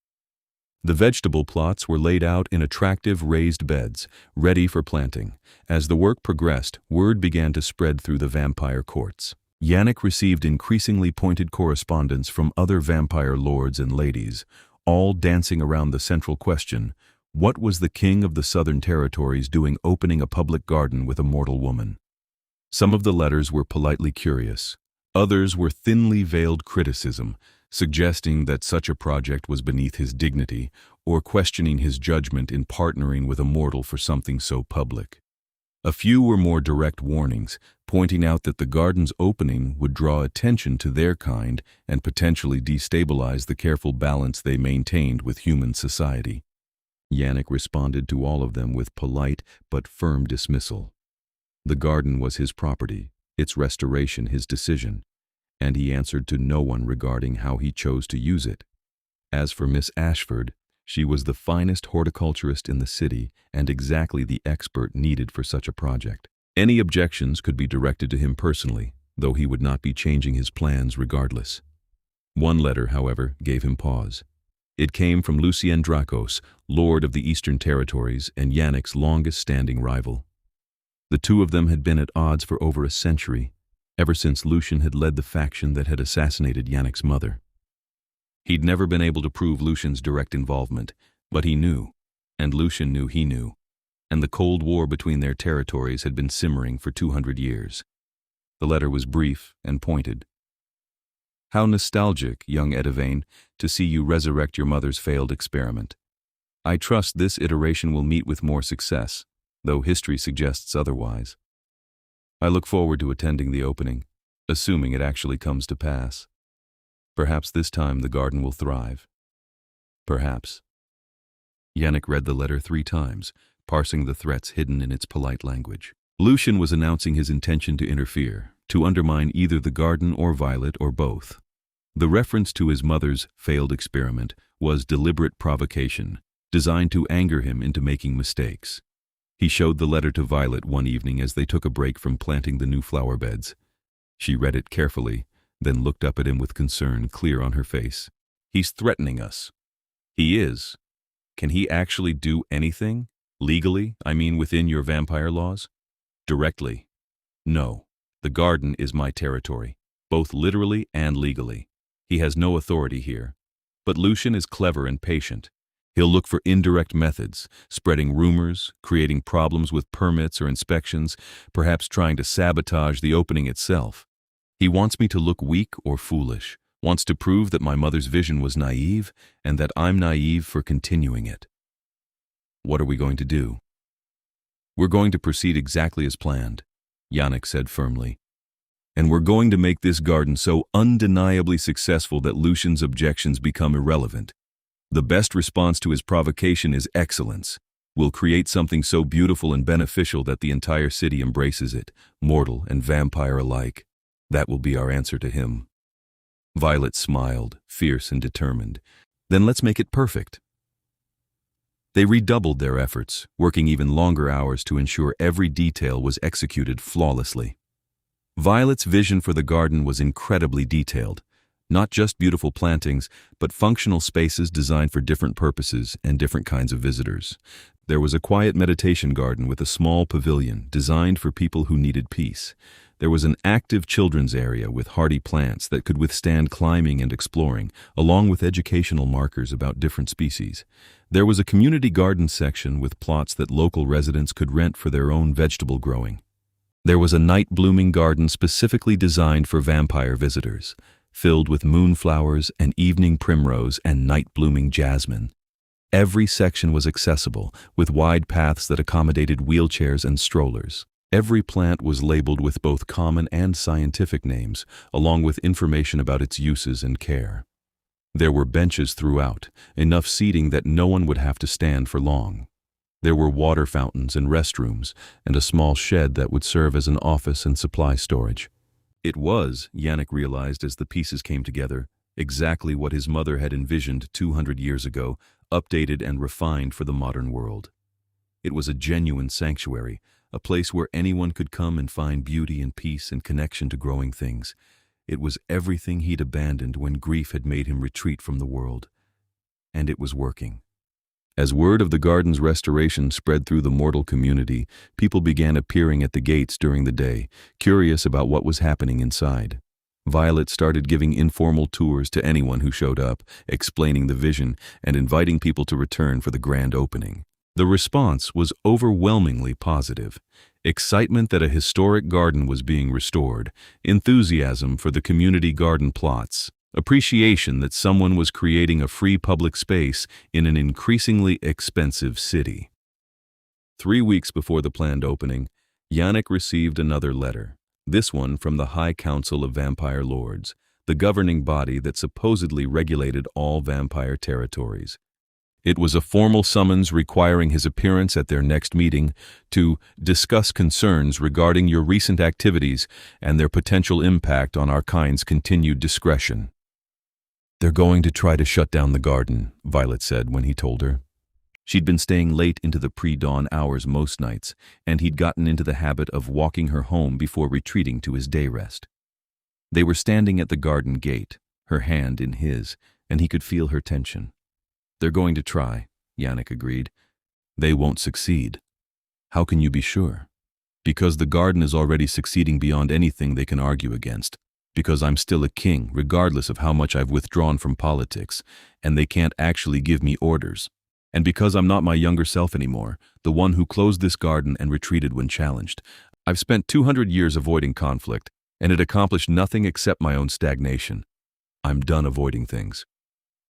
The vegetable plots were laid out in attractive raised beds, ready for planting. As the work progressed, word began to spread through the vampire courts. Yannick received increasingly pointed correspondence from other vampire lords and ladies, all dancing around the central question: what was the king of the Southern Territories doing opening a public garden with a mortal woman? Some of the letters were politely curious. Others were thinly veiled criticism, suggesting that such a project was beneath his dignity or questioning his judgment in partnering with a mortal for something so public. A few were more direct warnings, pointing out that the garden's opening would draw attention to their kind and potentially destabilize the careful balance they maintained with human society. Yannick responded to all of them with polite but firm dismissal. The garden was his property, its restoration his decision, and he answered to no one regarding how he chose to use it. As for Miss Ashford, she was the finest horticulturist in the city and exactly the expert needed for such a project. Any objections could be directed to him personally, though he would not be changing his plans regardless. One letter, however, gave him pause. It came from Lucien Dracos, Lord of the Eastern Territories and Yannick's longest-standing rival. The two of them had been at odds for over a century, ever since Lucien had led the faction that had assassinated Yannick's mother. He'd never been able to prove Lucien's direct involvement, but he knew, and Lucien knew he knew, and the Cold War between their territories had been simmering for 200 years. The letter was brief and pointed. How nostalgic, young Edivane, to see you resurrect your mother's failed experiment. I trust this iteration will meet with more success, though history suggests otherwise. I look forward to attending the opening, assuming it actually comes to pass. Perhaps this time the garden will thrive. Perhaps. Yannick read the letter 3 times, parsing the threats hidden in its polite language. Lucien was announcing his intention to interfere, to undermine either the garden or Violet or both. The reference to his mother's failed experiment was deliberate provocation, designed to anger him into making mistakes. He showed the letter to Violet one evening as they took a break from planting the new flower beds. She read it carefully, then looked up at him with concern clear on her face. He's threatening us. He is. Can he actually do anything? Legally, I mean within your vampire laws? Directly. No. The garden is my territory, both literally and legally. He has no authority here. But Lucien is clever and patient. He'll look for indirect methods, spreading rumors, creating problems with permits or inspections, perhaps trying to sabotage the opening itself. He wants me to look weak or foolish, wants to prove that my mother's vision was naive and that I'm naive for continuing it. What are we going to do? We're going to proceed exactly as planned, Yannick said firmly. And we're going to make this garden so undeniably successful that Lucien's objections become irrelevant. The best response to his provocation is excellence. We'll create something so beautiful and beneficial that the entire city embraces it, mortal and vampire alike. That will be our answer to him. Violet smiled, fierce and determined. Then let's make it perfect. They redoubled their efforts, working even longer hours to ensure every detail was executed flawlessly. Violet's vision for the garden was incredibly detailed. Not just beautiful plantings, but functional spaces designed for different purposes and different kinds of visitors. There was a quiet meditation garden with a small pavilion designed for people who needed peace. There was an active children's area with hardy plants that could withstand climbing and exploring, along with educational markers about different species. There was a community garden section with plots that local residents could rent for their own vegetable growing. There was a night-blooming garden specifically designed for vampire visitors, filled with moonflowers and evening primrose and night-blooming jasmine. Every section was accessible, with wide paths that accommodated wheelchairs and strollers. Every plant was labeled with both common and scientific names, along with information about its uses and care. There were benches throughout, enough seating that no one would have to stand for long. There were water fountains and restrooms, and a small shed that would serve as an office and supply storage. It was, Yannick realized as the pieces came together, exactly what his mother had envisioned 200 years ago, updated and refined for the modern world. It was a genuine sanctuary, a place where anyone could come and find beauty and peace and connection to growing things. It was everything he'd abandoned when grief had made him retreat from the world. And it was working. As word of the garden's restoration spread through the mortal community, people began appearing at the gates during the day, curious about what was happening inside. Violet started giving informal tours to anyone who showed up, explaining the vision and inviting people to return for the grand opening. The response was overwhelmingly positive. Excitement that a historic garden was being restored, enthusiasm for the community garden plots, appreciation that someone was creating a free public space in an increasingly expensive city. 3 weeks before the planned opening, Yannick received another letter, this one from the High Council of Vampire Lords, the governing body that supposedly regulated all vampire territories. It was a formal summons requiring his appearance at their next meeting to discuss concerns regarding your recent activities and their potential impact on our kind's continued discretion. "They're going to try to shut down the garden," Violet said when he told her. She'd been staying late into the pre-dawn hours most nights, and he'd gotten into the habit of walking her home before retreating to his day rest. They were standing at the garden gate, her hand in his, and he could feel her tension. "They're going to try," Yannick agreed. "They won't succeed." "How can you be sure?" "Because the garden is already succeeding beyond anything they can argue against. Because I'm still a king, regardless of how much I've withdrawn from politics, and they can't actually give me orders. And because I'm not my younger self anymore, the one who closed this garden and retreated when challenged. I've spent 200 years avoiding conflict, and it accomplished nothing except my own stagnation. I'm done avoiding things."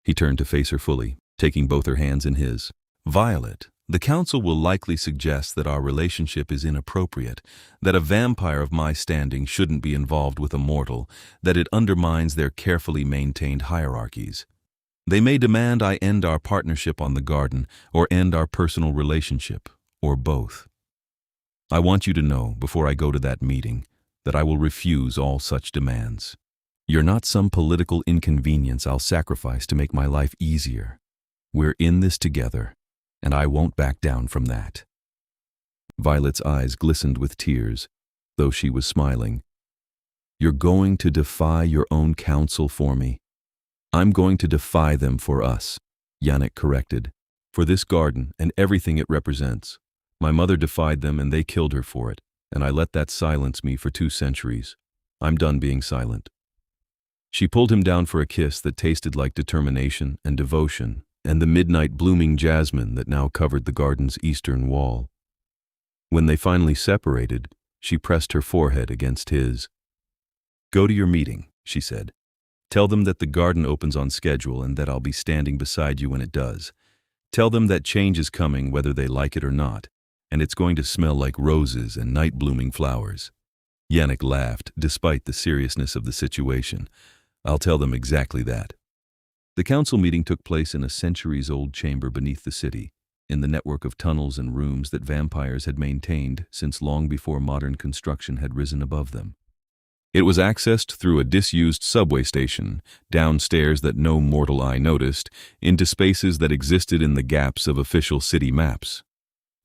He turned to face her fully, taking both her hands in his. "Violet, the council will likely suggest that our relationship is inappropriate, that a vampire of my standing shouldn't be involved with a mortal, that it undermines their carefully maintained hierarchies. They may demand I end our partnership on the garden or end our personal relationship, or both. I want you to know, before I go to that meeting, that I will refuse all such demands. You're not some political inconvenience I'll sacrifice to make my life easier. We're in this together, and I won't back down from that." Violet's eyes glistened with tears, though she was smiling. "You're going to defy your own council for me?" "I'm going to defy them for us," Yannick corrected. "For this garden and everything it represents. My mother defied them and they killed her for it, and I let that silence me for 2 centuries. I'm done being silent." She pulled him down for a kiss that tasted like determination and devotion, and the midnight blooming jasmine that now covered the garden's eastern wall. When they finally separated, she pressed her forehead against his. "Go to your meeting," she said. "Tell them that the garden opens on schedule and that I'll be standing beside you when it does. Tell them that change is coming whether they like it or not, and it's going to smell like roses and night-blooming flowers." Yannick laughed, despite the seriousness of the situation. "I'll tell them exactly that." The council meeting took place in a centuries-old chamber beneath the city, in the network of tunnels and rooms that vampires had maintained since long before modern construction had risen above them. It was accessed through a disused subway station, downstairs that no mortal eye noticed, into spaces that existed in the gaps of official city maps.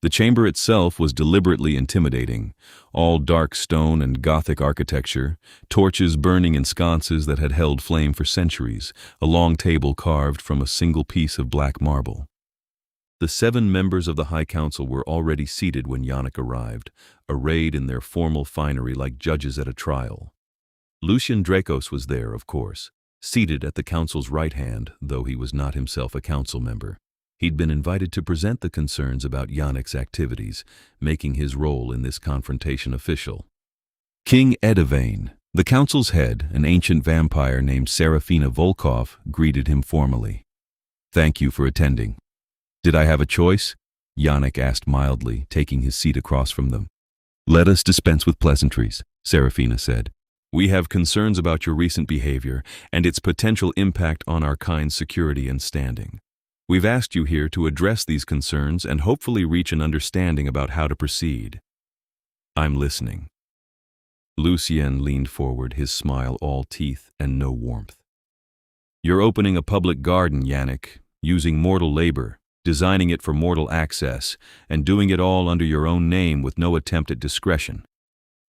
The chamber itself was deliberately intimidating, all dark stone and Gothic architecture, torches burning in sconces that had held flame for centuries, a long table carved from a single piece of black marble. The 7 members of the High Council were already seated when Yannick arrived, arrayed in their formal finery like judges at a trial. Lucian Dracos was there, of course, seated at the council's right hand, though he was not himself a council member. He'd been invited to present the concerns about Yannick's activities, making his role in this confrontation official. King Edivane, the council's head, an ancient vampire named Serafina Volkov, greeted him formally. "Thank you for attending." "Did I have a choice?" Yannick asked mildly, taking his seat across from them. "Let us dispense with pleasantries," Serafina said. "We have concerns about your recent behavior and its potential impact on our kind's security and standing. We've asked you here to address these concerns and hopefully reach an understanding about how to proceed." "I'm listening." Lucien leaned forward, his smile all teeth and no warmth. "You're opening a public garden, Yannick, using mortal labor, designing it for mortal access, and doing it all under your own name with no attempt at discretion.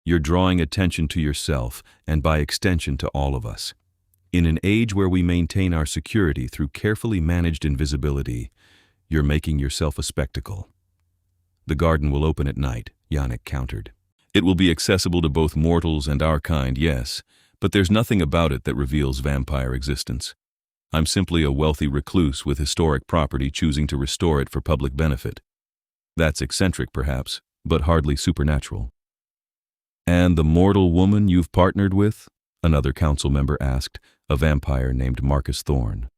You're drawing attention to yourself, and by extension to all of us. In an age where we maintain our security through carefully managed invisibility, you're making yourself a spectacle." "The garden will open at night," Yannick countered. "It will be accessible to both mortals and our kind, yes, but there's nothing about it that reveals vampire existence. I'm simply a wealthy recluse with historic property choosing to restore it for public benefit. That's eccentric, perhaps, but hardly supernatural." "And the mortal woman you've partnered with?" another council member asked, a vampire named Marcus Thorne.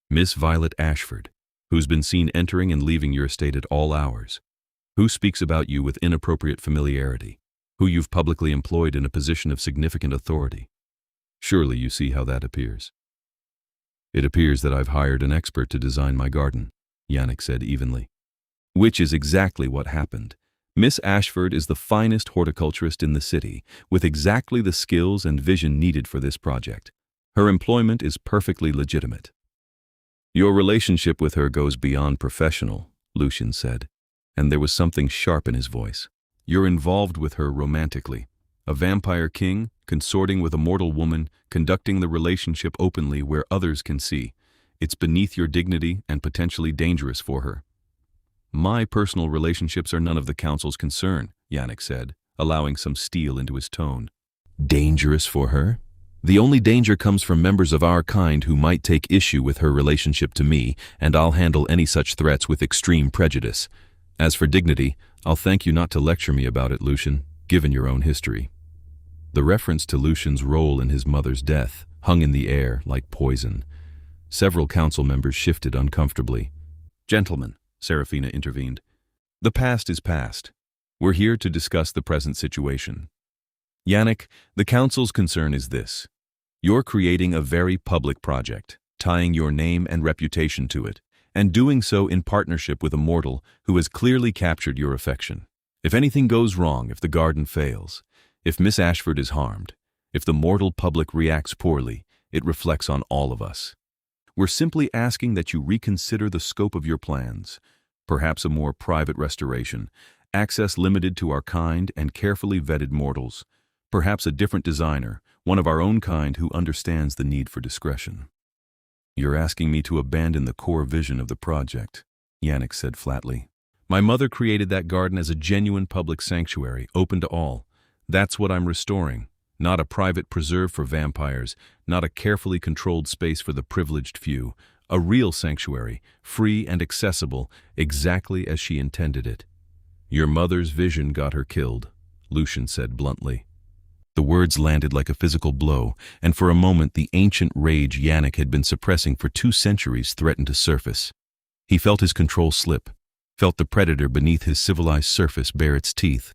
"Miss Violet Ashford, who's been seen entering and leaving your estate at all hours." Who speaks about you with inappropriate familiarity? Who you've publicly employed in a position of significant authority? Surely you see how that appears. It appears that I've hired an expert to design my garden, Yannick said evenly. Which is exactly what happened. Miss Ashford is the finest horticulturist in the city, with exactly the skills and vision needed for this project. Her employment is perfectly legitimate. Your relationship with her goes beyond professional, Lucian said, and there was something sharp in his voice. You're involved with her romantically. A vampire king, consorting with a mortal woman, conducting the relationship openly where others can see. It's beneath your dignity and potentially dangerous for her. My personal relationships are none of the council's concern, Yannick said, allowing some steel into his tone. Dangerous for her? The only danger comes from members of our kind who might take issue with her relationship to me, and I'll handle any such threats with extreme prejudice. As for dignity, I'll thank you not to lecture me about it, Lucian, given your own history. The reference to Lucian's role in his mother's death hung in the air like poison. Several council members shifted uncomfortably. Gentlemen, Serafina intervened. The past is past. We're here to discuss the present situation. Yannick, the council's concern is this. You're creating a very public project, tying your name and reputation to it, and doing so in partnership with a mortal who has clearly captured your affection. If anything goes wrong, if the garden fails, if Miss Ashford is harmed, if the mortal public reacts poorly, it reflects on all of us. We're simply asking that you reconsider the scope of your plans, perhaps a more private restoration, access limited to our kind and carefully vetted mortals, perhaps a different designer, one of our own kind who understands the need for discretion. You're asking me to abandon the core vision of the project, Yannick said flatly. My mother created that garden as a genuine public sanctuary, open to all. That's what I'm restoring. Not a private preserve for vampires, not a carefully controlled space for the privileged few. A real sanctuary, free and accessible, exactly as she intended it. Your mother's vision got her killed, Lucian said bluntly. The words landed like a physical blow, and for a moment the ancient rage Yannick had been suppressing for 2 centuries threatened to surface. He felt his control slip, felt the predator beneath his civilized surface bare its teeth.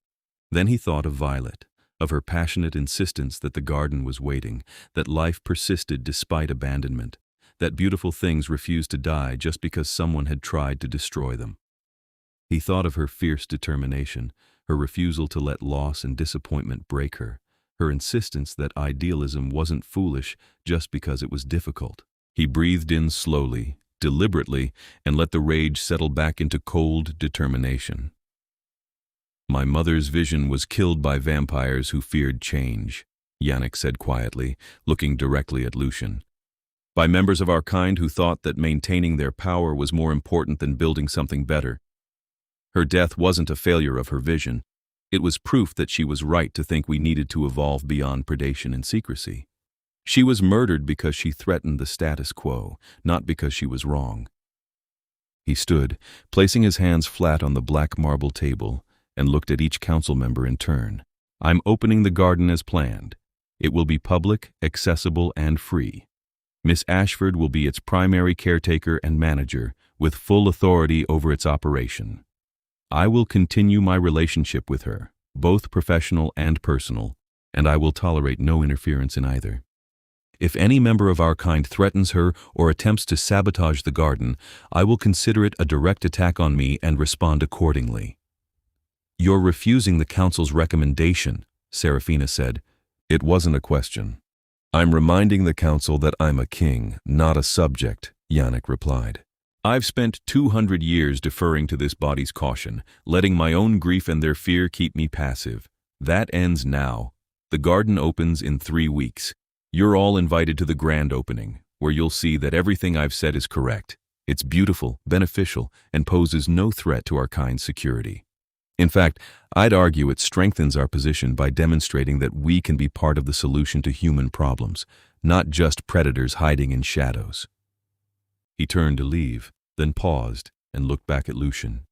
Then he thought of Violet, of her passionate insistence that the garden was waiting, that life persisted despite abandonment, that beautiful things refused to die just because someone had tried to destroy them. He thought of her fierce determination, her refusal to let loss and disappointment break her, her insistence that idealism wasn't foolish just because it was difficult. He breathed in slowly, deliberately, and let the rage settle back into cold determination. My mother's vision was killed by vampires who feared change, Yannick said quietly, looking directly at Lucian. By members of our kind who thought that maintaining their power was more important than building something better. Her death wasn't a failure of her vision. It was proof that she was right to think we needed to evolve beyond predation and secrecy. She was murdered because she threatened the status quo, not because she was wrong. He stood, placing his hands flat on the black marble table, and looked at each council member in turn. I'm opening the garden as planned. It will be public, accessible, and free. Miss Ashford will be its primary caretaker and manager, with full authority over its operation. I will continue my relationship with her, both professional and personal, and I will tolerate no interference in either. If any member of our kind threatens her or attempts to sabotage the garden, I will consider it a direct attack on me and respond accordingly. You're refusing the council's recommendation, Serafina said. It wasn't a question. I'm reminding the council that I'm a king, not a subject, Yannick replied. I've spent 200 years deferring to this body's caution, letting my own grief and their fear keep me passive. That ends now. The garden opens in 3 weeks. You're all invited to the grand opening, where you'll see that everything I've said is correct. It's beautiful, beneficial, and poses no threat to our kind's security. In fact, I'd argue it strengthens our position by demonstrating that we can be part of the solution to human problems, not just predators hiding in shadows. He turned to leave, then paused and looked back at Lucian.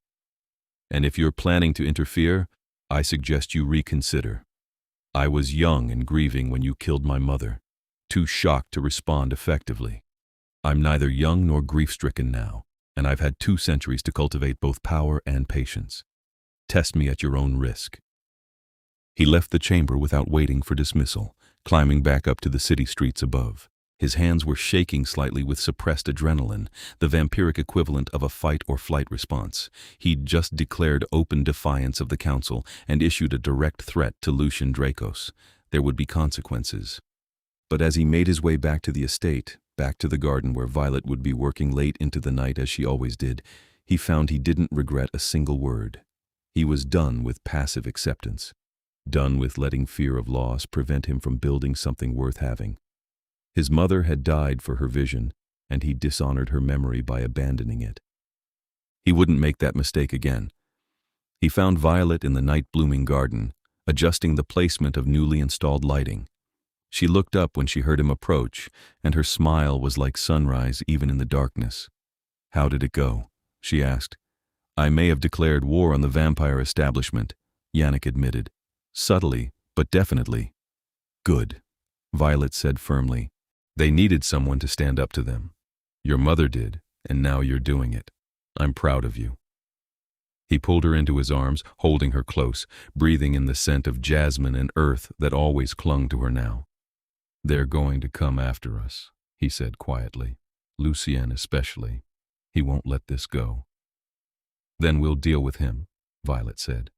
And if you're planning to interfere, I suggest you reconsider. I was young and grieving when you killed my mother, too shocked to respond effectively. I'm neither young nor grief-stricken now, and I've had 2 centuries to cultivate both power and patience. Test me at your own risk." He left the chamber without waiting for dismissal, climbing back up to the city streets above. His hands were shaking slightly with suppressed adrenaline, the vampiric equivalent of a fight-or-flight response. He'd just declared open defiance of the council and issued a direct threat to Lucian Dracos. There would be consequences. But as he made his way back to the estate, back to the garden where Violet would be working late into the night as she always did, he found he didn't regret a single word. He was done with passive acceptance, done with letting fear of loss prevent him from building something worth having. His mother had died for her vision, and he dishonored her memory by abandoning it. He wouldn't make that mistake again. He found Violet in the night-blooming garden, adjusting the placement of newly installed lighting. She looked up when she heard him approach, and her smile was like sunrise even in the darkness. "How did it go?" she asked. "I may have declared war on the vampire establishment," Yannick admitted. "Subtly, but definitely." "Good," Violet said firmly. "They needed someone to stand up to them. Your mother did, and now you're doing it. I'm proud of you." He pulled her into his arms, holding her close, breathing in the scent of jasmine and earth that always clung to her now. "They're going to come after us," he said quietly. "Lucien especially. He won't let this go." "Then we'll deal with him," Violet said.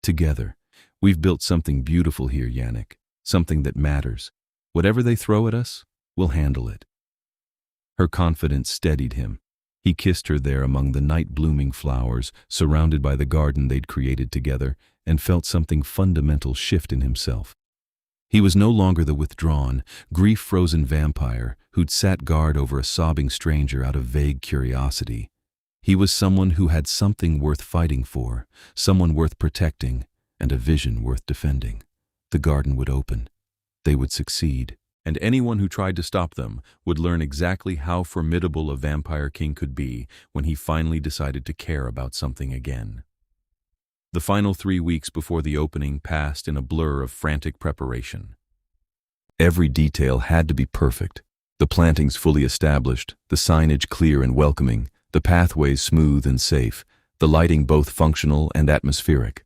"Together. We've built something beautiful here, Yannick. Something that matters. Whatever they throw at us, we'll handle it." Her confidence steadied him. He kissed her there among the night-blooming flowers, surrounded by the garden they'd created together, and felt something fundamental shift in himself. He was no longer the withdrawn, grief-frozen vampire who'd sat guard over a sobbing stranger out of vague curiosity. He was someone who had something worth fighting for, someone worth protecting, and a vision worth defending. The garden would open. They would succeed, and anyone who tried to stop them would learn exactly how formidable a vampire king could be when he finally decided to care about something again. The final 3 weeks before the opening passed in a blur of frantic preparation. Every detail had to be perfect. The plantings fully established, the signage clear and welcoming, the pathways smooth and safe, the lighting both functional and atmospheric.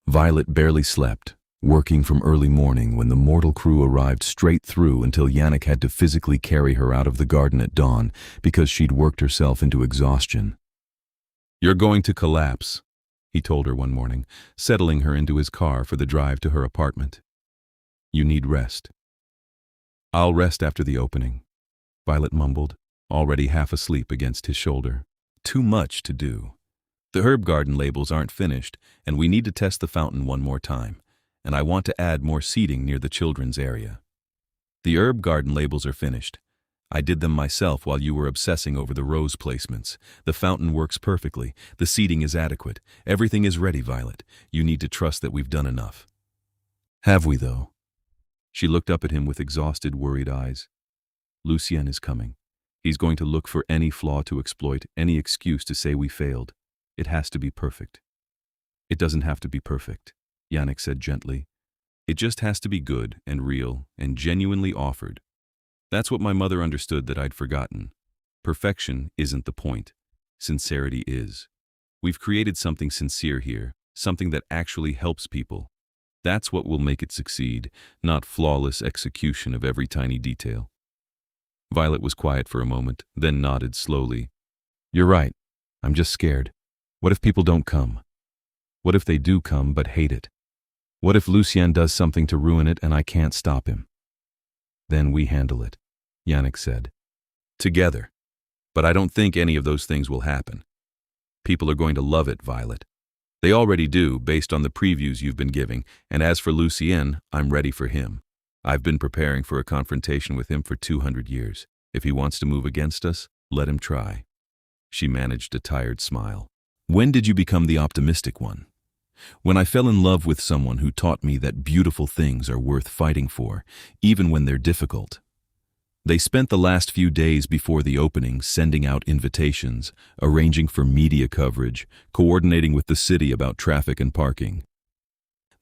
Violet barely slept, working from early morning when the mortal crew arrived straight through until Yannick had to physically carry her out of the garden at dawn because she'd worked herself into exhaustion. "You're going to collapse," he told her one morning, settling her into his car for the drive to her apartment. "You need rest." "I'll rest after the opening," Violet mumbled, already half asleep against his shoulder. "Too much to do. The herb garden labels aren't finished, and we need to test the fountain one more time. And I want to add more seating near the children's area. The herb garden labels are finished. I did them myself while you were obsessing over the rose placements. The fountain works perfectly. The seating is adequate. Everything is ready, Violet. You need to trust that we've done enough." "Have we, though?" She looked up at him with exhausted, worried eyes. "Lucien is coming. He's going to look for any flaw to exploit, any excuse to say we failed. It has to be perfect." "It doesn't have to be perfect," Yannick said gently. "It just has to be good and real and genuinely offered. That's what my mother understood that I'd forgotten. Perfection isn't the point. Sincerity is. We've created something sincere here, something that actually helps people. That's what will make it succeed, not flawless execution of every tiny detail." Violet was quiet for a moment, then nodded slowly. "You're right. I'm just scared. What if people don't come? What if they do come but hate it? What if Lucien does something to ruin it and I can't stop him?" "Then we handle it," Yannick said. "Together. But I don't think any of those things will happen. People are going to love it, Violet. They already do, based on the previews you've been giving, and as for Lucien, I'm ready for him. I've been preparing for a confrontation with him for 200 years. If he wants to move against us, let him try." She managed a tired smile. "When did you become the optimistic one?" "When I fell in love with someone who taught me that beautiful things are worth fighting for, even when they're difficult." They spent the last few days before the opening sending out invitations, arranging for media coverage, coordinating with the city about traffic and parking.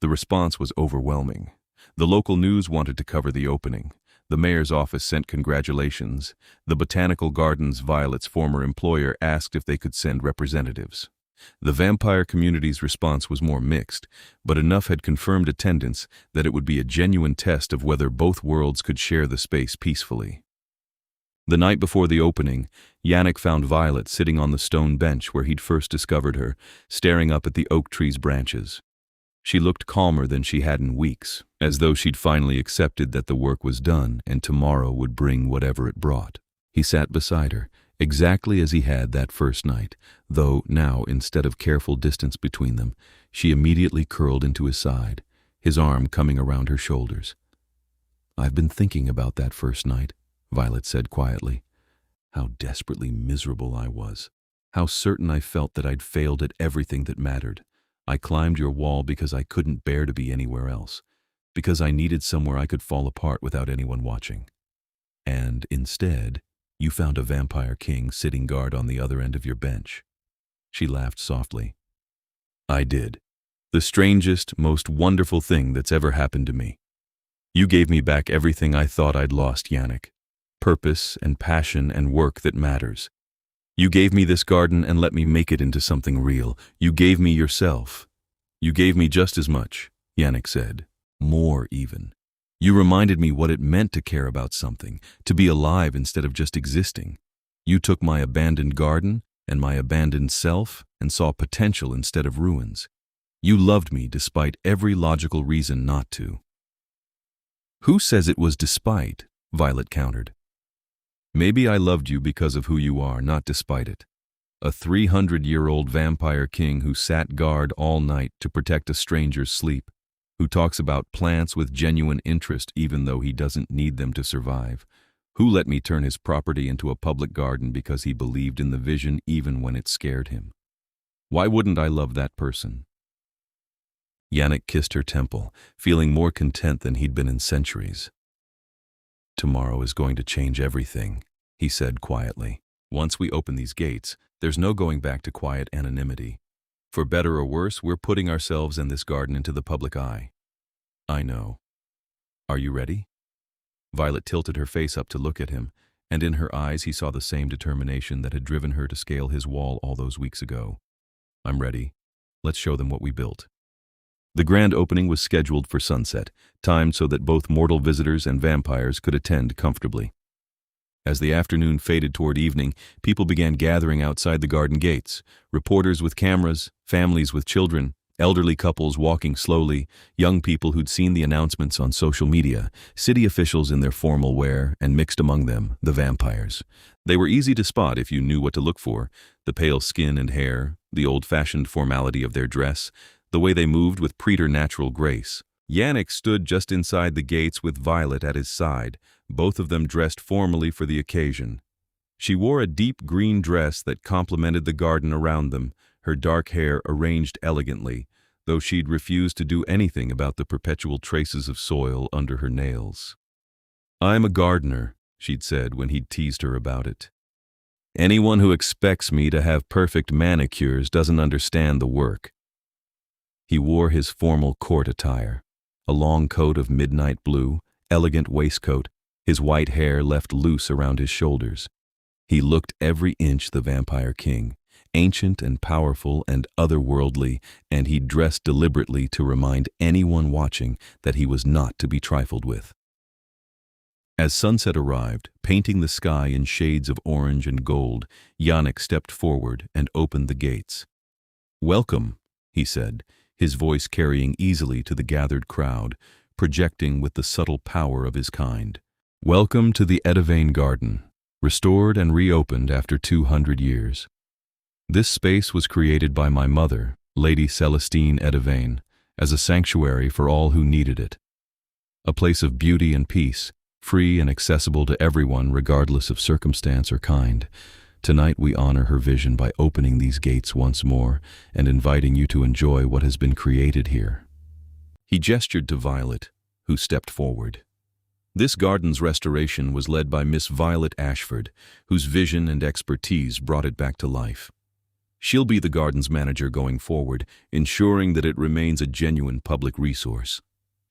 The response was overwhelming. The local news wanted to cover the opening. The mayor's office sent congratulations. The Botanical Gardens, Violet's former employer, asked if they could send representatives. The vampire community's response was more mixed, but enough had confirmed attendance that it would be a genuine test of whether both worlds could share the space peacefully. The night before the opening, Yannick found Violet sitting on the stone bench where he'd first discovered her, staring up at the oak tree's branches. She looked calmer than she had in weeks, as though she'd finally accepted that the work was done and tomorrow would bring whatever it brought. He sat beside her, exactly as he had that first night, though now, instead of careful distance between them, she immediately curled into his side, his arm coming around her shoulders. "I've been thinking about that first night," Violet said quietly. "How desperately miserable I was. How certain I felt that I'd failed at everything that mattered. I climbed your wall because I couldn't bear to be anywhere else, because I needed somewhere I could fall apart without anyone watching. And instead, you found a vampire king sitting guard on the other end of your bench." She laughed softly. "I did. The strangest, most wonderful thing that's ever happened to me. You gave me back everything I thought I'd lost, Yannick. Purpose and passion and work that matters. You gave me this garden and let me make it into something real. You gave me yourself. You gave me just as much," Yannick said. "More even. You reminded me what it meant to care about something, to be alive instead of just existing. You took my abandoned garden and my abandoned self and saw potential instead of ruins. You loved me despite every logical reason not to." "Who says it was despite?" Violet countered. "Maybe I loved you because of who you are, not despite it. A 300-year-old vampire king who sat guard all night to protect a stranger's sleep, who talks about plants with genuine interest even though he doesn't need them to survive, who let me turn his property into a public garden because he believed in the vision even when it scared him. Why wouldn't I love that person?" Yannick kissed her temple, feeling more content than he'd been in centuries. "Tomorrow is going to change everything," he said quietly. "Once we open these gates, there's no going back to quiet anonymity. For better or worse, we're putting ourselves and this garden into the public eye. I know. Are you ready?" Violet tilted her face up to look at him, and in her eyes he saw the same determination that had driven her to scale his wall all those weeks ago. "I'm ready. Let's show them what we built." The grand opening was scheduled for sunset, timed so that both mortal visitors and vampires could attend comfortably. As the afternoon faded toward evening, people began gathering outside the garden gates, reporters with cameras, families with children, elderly couples walking slowly, young people who'd seen the announcements on social media, city officials in their formal wear, and mixed among them, the vampires. They were easy to spot if you knew what to look for: the pale skin and hair, the old-fashioned formality of their dress, the way they moved with preternatural grace. Yannick stood just inside the gates with Violet at his side, both of them dressed formally for the occasion. She wore a deep green dress that complemented the garden around them, her dark hair arranged elegantly, though she'd refused to do anything about the perpetual traces of soil under her nails. "I'm a gardener," she'd said when he'd teased her about it. "Anyone who expects me to have perfect manicures doesn't understand the work." He wore his formal court attire, a long coat of midnight blue, elegant waistcoat, his white hair left loose around his shoulders. He looked every inch the vampire king, ancient and powerful and otherworldly, and he dressed deliberately to remind anyone watching that he was not to be trifled with. As sunset arrived, painting the sky in shades of orange and gold, Yannick stepped forward and opened the gates. "Welcome," he said, his voice carrying easily to the gathered crowd, projecting with the subtle power of his kind. "Welcome to the Edivane Garden, restored and reopened after 200 years. This space was created by my mother, Lady Celestine Edivane, as a sanctuary for all who needed it. A place of beauty and peace, free and accessible to everyone regardless of circumstance or kind. Tonight we honor her vision by opening these gates once more and inviting you to enjoy what has been created here." He gestured to Violet, who stepped forward. This garden's restoration was led by Miss Violet Ashford, whose vision and expertise brought it back to life. She'll be the garden's manager going forward, ensuring that it remains a genuine public resource.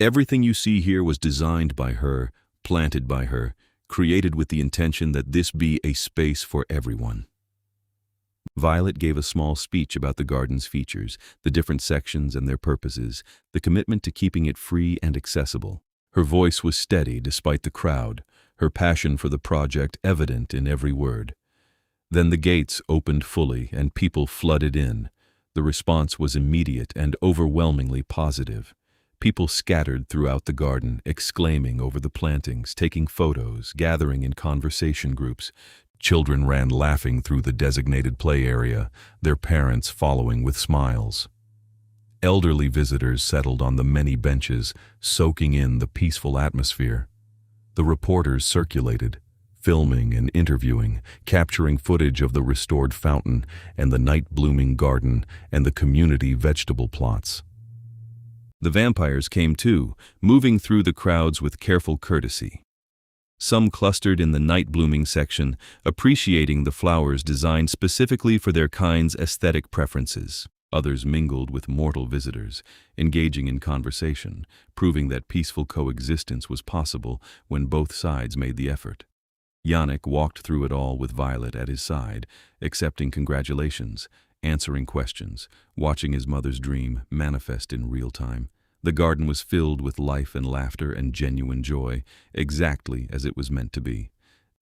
Everything you see here was designed by her, planted by her, created with the intention that this be a space for everyone. Violet gave a small speech about the garden's features, the different sections and their purposes, the commitment to keeping it free and accessible. Her voice was steady despite the crowd, her passion for the project evident in every word. Then the gates opened fully and people flooded in. The response was immediate and overwhelmingly positive. People scattered throughout the garden, exclaiming over the plantings, taking photos, gathering in conversation groups. Children ran laughing through the designated play area, their parents following with smiles. Elderly visitors settled on the many benches, soaking in the peaceful atmosphere. The reporters circulated, filming and interviewing, capturing footage of the restored fountain and the night-blooming garden and the community vegetable plots. The vampires came too, moving through the crowds with careful courtesy. Some clustered in the night-blooming section, appreciating the flowers designed specifically for their kind's aesthetic preferences. Others mingled with mortal visitors, engaging in conversation, proving that peaceful coexistence was possible when both sides made the effort. Yannick walked through it all with Violet at his side, accepting congratulations, answering questions, watching his mother's dream manifest in real time. The garden was filled with life and laughter and genuine joy, exactly as it was meant to be.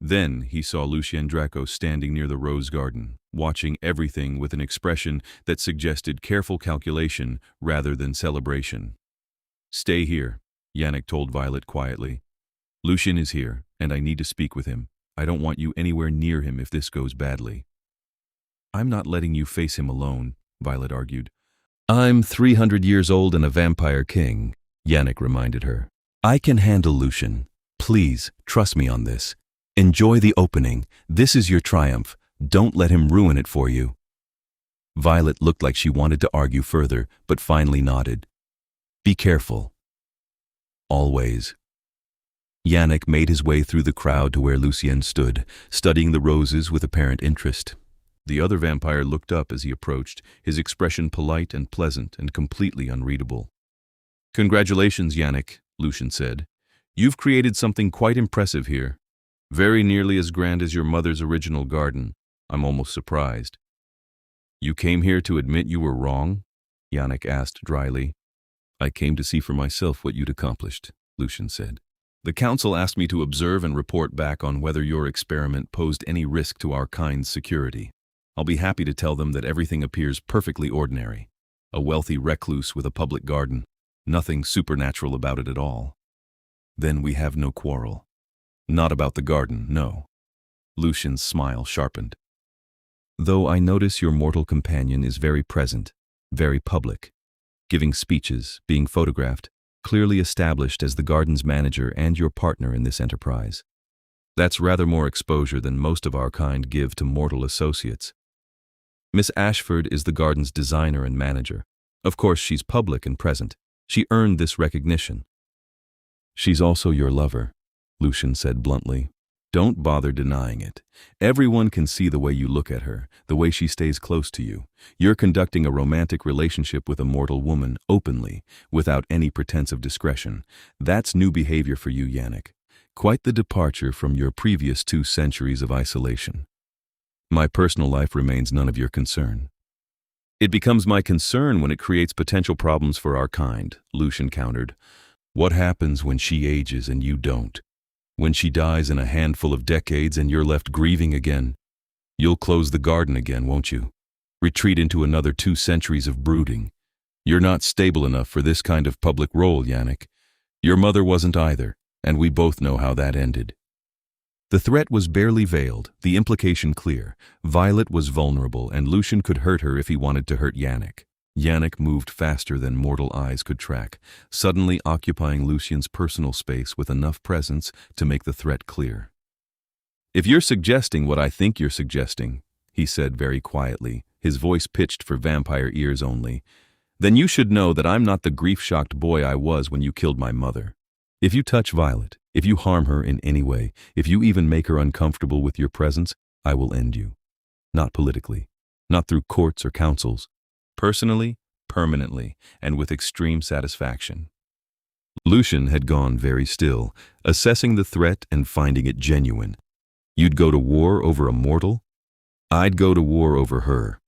Then he saw Lucien Draco standing near the rose garden, watching everything with an expression that suggested careful calculation rather than celebration. "Stay here," Yannick told Violet quietly. "Lucien is here, and I need to speak with him. I don't want you anywhere near him if this goes badly." "I'm not letting you face him alone," Violet argued. "I'm 300 years old and a vampire king," Yannick reminded her. "I can handle Lucien. Please, trust me on this. Enjoy the opening. This is your triumph. Don't let him ruin it for you." Violet looked like she wanted to argue further, but finally nodded. "Be careful. Always." Yannick made his way through the crowd to where Lucien stood, studying the roses with apparent interest. The other vampire looked up as he approached, his expression polite and pleasant and completely unreadable. "Congratulations, Yannick," Lucien said. "You've created something quite impressive here. Very nearly as grand as your mother's original garden. I'm almost surprised." "You came here to admit you were wrong?" Yannick asked dryly. "I came to see for myself what you'd accomplished," Lucien said. "The council asked me to observe and report back on whether your experiment posed any risk to our kind's security. I'll be happy to tell them that everything appears perfectly ordinary. A wealthy recluse with a public garden. Nothing supernatural about it at all." "Then we have no quarrel." "Not about the garden, no." Lucien's smile sharpened. "Though I notice your mortal companion is very present, very public, giving speeches, being photographed, clearly established as the garden's manager and your partner in this enterprise. That's rather more exposure than most of our kind give to mortal associates. Miss Ashford is the garden's designer and manager. Of course, she's public and present. She earned this recognition." "She's also your lover," Lucien said bluntly. "Don't bother denying it. Everyone can see the way you look at her, the way she stays close to you. You're conducting a romantic relationship with a mortal woman, openly, without any pretense of discretion. That's new behavior for you, Yannick. Quite the departure from your previous 2 centuries of isolation. My personal life remains none of your concern." "It becomes my concern when it creates potential problems for our kind," Lucien countered. "What happens when she ages and you don't? When she dies in a handful of decades and you're left grieving again? You'll close the garden again, won't you? Retreat into another 2 centuries of brooding. You're not stable enough for this kind of public role, Yannick. Your mother wasn't either, and we both know how that ended." The threat was barely veiled, the implication clear. Violet was vulnerable, and Lucien could hurt her if he wanted to hurt Yannick. Yannick moved faster than mortal eyes could track, suddenly occupying Lucien's personal space with enough presence to make the threat clear. "If you're suggesting what I think you're suggesting," he said very quietly, his voice pitched for vampire ears only, "then you should know that I'm not the grief-shocked boy I was when you killed my mother. If you touch Violet, if you harm her in any way, if you even make her uncomfortable with your presence, I will end you. Not politically, not through courts or councils. Personally, permanently, and with extreme satisfaction." Lucien had gone very still, assessing the threat and finding it genuine. "You'd go to war over a mortal?" I'd go to war over her,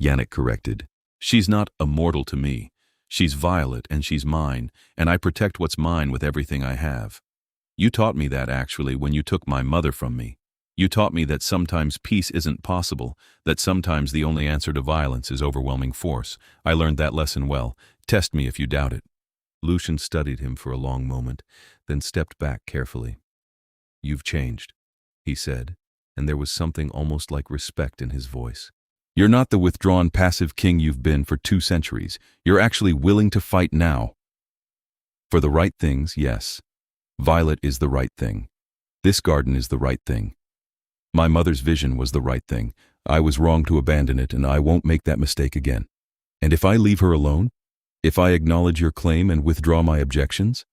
Yannick corrected. She's not immortal to me. She's Violet and she's mine, and I protect what's mine with everything I have. You taught me that actually when you took my mother from me. You taught me that sometimes peace isn't possible, that sometimes the only answer to violence is overwhelming force. I learned that lesson well. Test me if you doubt it. Lucian studied him for a long moment, then stepped back carefully. You've changed, he said, and there was something almost like respect in his voice. You're not the withdrawn passive king you've been for 2 centuries. You're actually willing to fight now. For the right things, yes. Violet is the right thing. This garden is the right thing. My mother's vision was the right thing. I was wrong to abandon it, and I won't make that mistake again. And if I leave her alone, if I acknowledge your claim and withdraw my objections,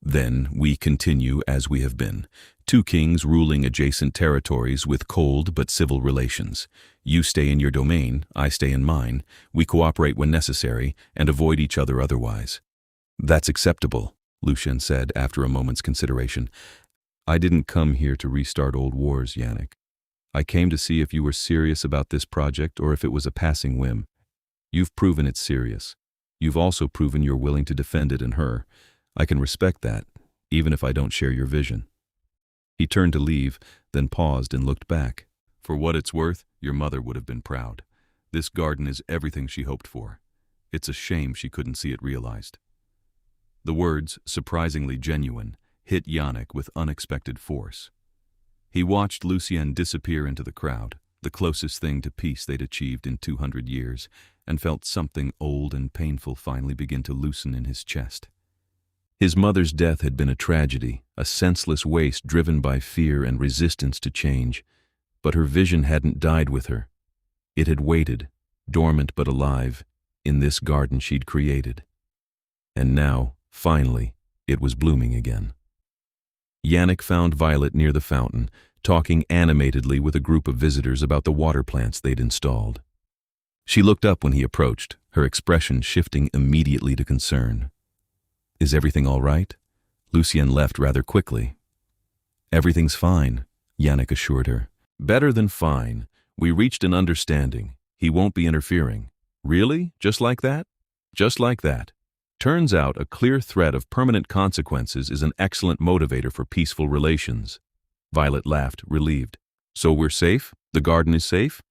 then we continue as we have been. 2 kings ruling adjacent territories with cold but civil relations. You stay in your domain, I stay in mine. We cooperate when necessary and avoid each other otherwise. That's acceptable, Lucian said after a moment's consideration. I didn't come here to restart old wars, Yannick. I came to see if you were serious about this project or if it was a passing whim. You've proven it's serious. You've also proven you're willing to defend it and her. I can respect that, even if I don't share your vision. He turned to leave, then paused and looked back. For what it's worth, your mother would have been proud. This garden is everything she hoped for. It's a shame she couldn't see it realized. The words, surprisingly genuine, hit Yannick with unexpected force. He watched Lucien disappear into the crowd, the closest thing to peace they'd achieved in 200 years, and felt something old and painful finally begin to loosen in his chest. His mother's death had been a tragedy, a senseless waste driven by fear and resistance to change, but her vision hadn't died with her. It had waited, dormant but alive, in this garden she'd created. And now, finally, it was blooming again. Yannick found Violet near the fountain, talking animatedly with a group of visitors about the water plants they'd installed. She looked up when he approached, her expression shifting immediately to concern. Is everything all right? Lucien left rather quickly. Everything's fine, Yannick assured her. Better than fine. We reached an understanding. He won't be interfering. Really? Just like that? Just like that. Turns out a clear threat of permanent consequences is an excellent motivator for peaceful relations. Violet laughed, relieved. So we're safe? The garden is safe?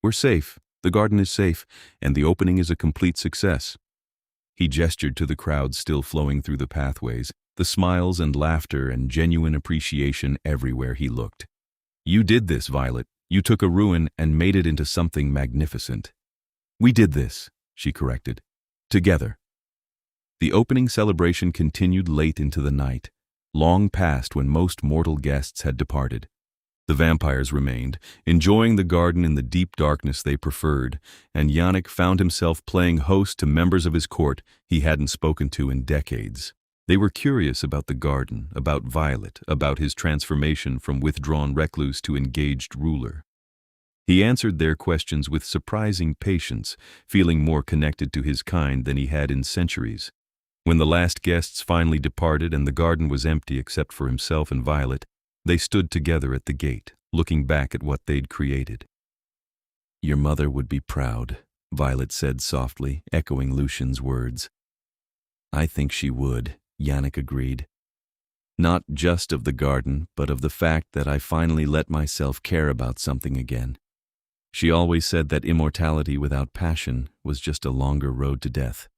We're safe. The garden is safe, and the opening is a complete success. He gestured to the crowd still flowing through the pathways, the smiles and laughter and genuine appreciation everywhere he looked. You did this, Violet. You took a ruin and made it into something magnificent. We did this, she corrected. Together. The opening celebration continued late into the night, long past when most mortal guests had departed. The vampires remained, enjoying the garden in the deep darkness they preferred, and Yannick found himself playing host to members of his court he hadn't spoken to in decades. They were curious about the garden, about Violet, about his transformation from withdrawn recluse to engaged ruler. He answered their questions with surprising patience, feeling more connected to his kind than he had in centuries. When the last guests finally departed and the garden was empty except for himself and Violet, they stood together at the gate, looking back at what they'd created. Your mother would be proud, Violet said softly, echoing Lucian's words. I think she would, Yannick agreed. Not just of the garden, but of the fact that I finally let myself care about something again. She always said that immortality without passion was just a longer road to death.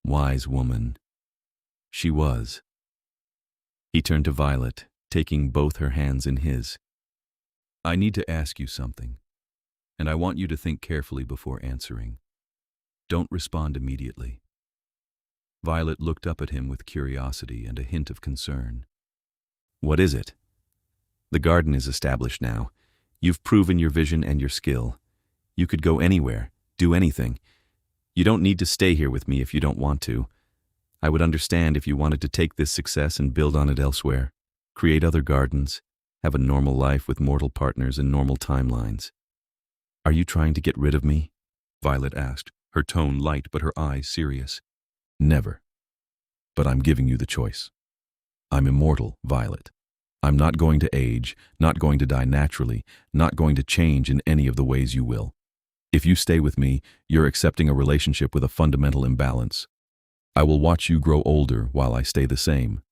Wise woman. She was. He turned to Violet, taking both her hands in his. I need to ask you something, and I want you to think carefully before answering. Don't respond immediately. Violet looked up at him with curiosity and a hint of concern. What is it? The garden is established now. You've proven your vision and your skill. You could go anywhere, do anything. You don't need to stay here with me if you don't want to. I would understand if you wanted to take this success and build on it elsewhere, create other gardens, have a normal life with mortal partners and normal timelines. Are you trying to get rid of me? Violet asked, her tone light but her eyes serious. Never. But I'm giving you the choice. I'm immortal, Violet. I'm not going to age, not going to die naturally, not going to change in any of the ways you will. If you stay with me, you're accepting a relationship with a fundamental imbalance. I will watch you grow older while I stay the same.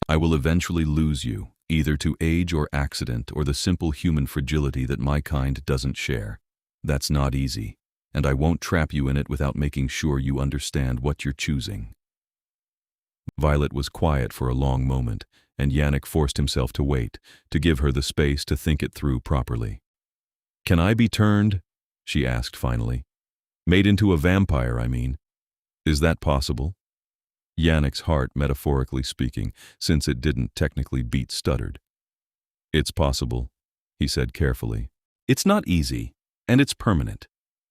I will eventually lose you, either to age or accident or the simple human fragility that my kind doesn't share. That's not easy, and I won't trap you in it without making sure you understand what you're choosing. Violet was quiet for a long moment, and Yannick forced himself to wait, to give her the space to think it through properly. Can I be turned? She asked finally. Made into a vampire, I mean. Is that possible? Yannick's heart, metaphorically speaking, since it didn't technically beat, stuttered. It's possible, he said carefully. It's not easy, and it's permanent.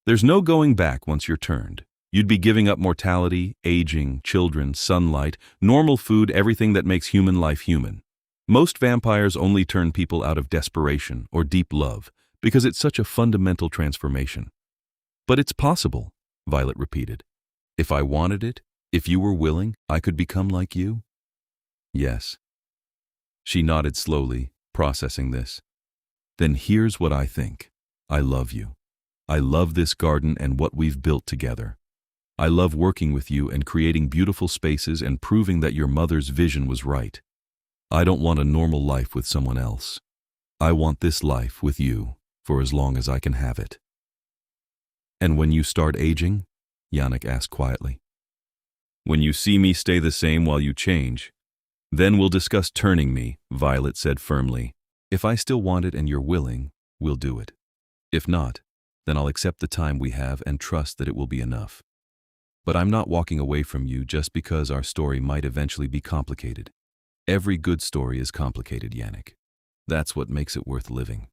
There's no going back once you're turned. You'd be giving up mortality, aging, children, sunlight, normal food, everything that makes human life human. Most vampires only turn people out of desperation or deep love, because it's such a fundamental transformation. But it's possible, Violet repeated. If I wanted it, if you were willing, I could become like you? Yes. She nodded slowly, processing this. Then here's what I think. I love you. I love this garden and what we've built together. I love working with you and creating beautiful spaces and proving that your mother's vision was right. I don't want a normal life with someone else. I want this life with you for as long as I can have it. And when you start aging? Yannick asked quietly. When you see me stay the same while you change, then we'll discuss turning me, Violet said firmly. If I still want it and you're willing, we'll do it. If not, then I'll accept the time we have and trust that it will be enough. But I'm not walking away from you just because our story might eventually be complicated. Every good story is complicated, Yannick. That's what makes it worth living.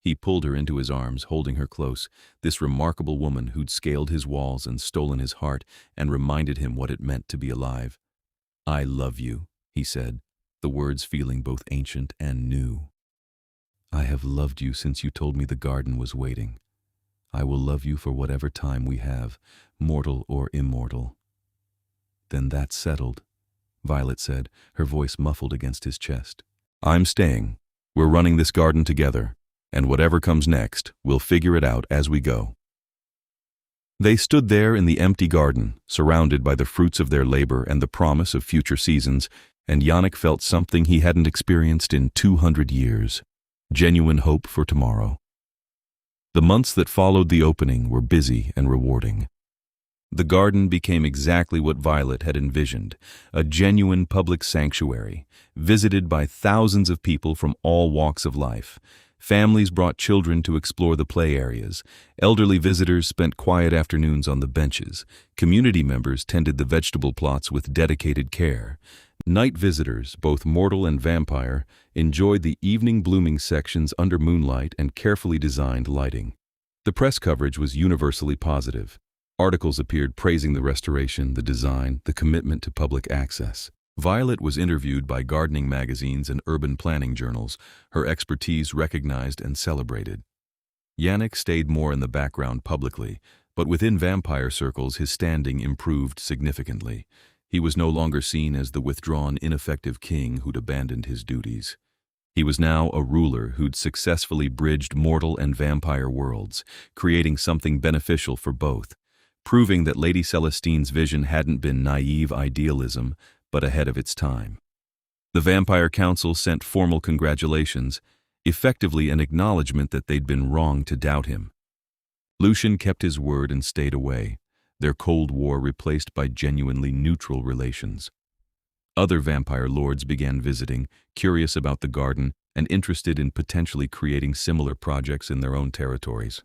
He pulled her into his arms, holding her close, this remarkable woman who'd scaled his walls and stolen his heart and reminded him what it meant to be alive. I love you, he said, the words feeling both ancient and new. I have loved you since you told me the garden was waiting. I will love you for whatever time we have, mortal or immortal. Then that's settled, Violet said, her voice muffled against his chest. I'm staying. We're running this garden together. And whatever comes next, we'll figure it out as we go. They stood there in the empty garden, surrounded by the fruits of their labor and the promise of future seasons, and Yannick felt something he hadn't experienced in 200 years, genuine hope for tomorrow. The months that followed the opening were busy and rewarding. The garden became exactly what Violet had envisioned, a genuine public sanctuary, visited by thousands of people from all walks of life. Families brought children to explore the play areas. Elderly visitors spent quiet afternoons on the benches. Community members tended the vegetable plots with dedicated care. Night visitors, both mortal and vampire, enjoyed the evening blooming sections under moonlight and carefully designed lighting. The press coverage was universally positive. Articles appeared praising the restoration, the design, the commitment to public access. Violet was interviewed by gardening magazines and urban planning journals, her expertise recognized and celebrated. Yannick stayed more in the background publicly, but within vampire circles his standing improved significantly. He was no longer seen as the withdrawn, ineffective king who'd abandoned his duties. He was now a ruler who'd successfully bridged mortal and vampire worlds, creating something beneficial for both, proving that Lady Celestine's vision hadn't been naive idealism, but ahead of its time. The Vampire Council sent formal congratulations, effectively an acknowledgement that they'd been wrong to doubt him. Lucian kept his word and stayed away, their Cold War replaced by genuinely neutral relations. Other vampire lords began visiting, curious about the garden and interested in potentially creating similar projects in their own territories.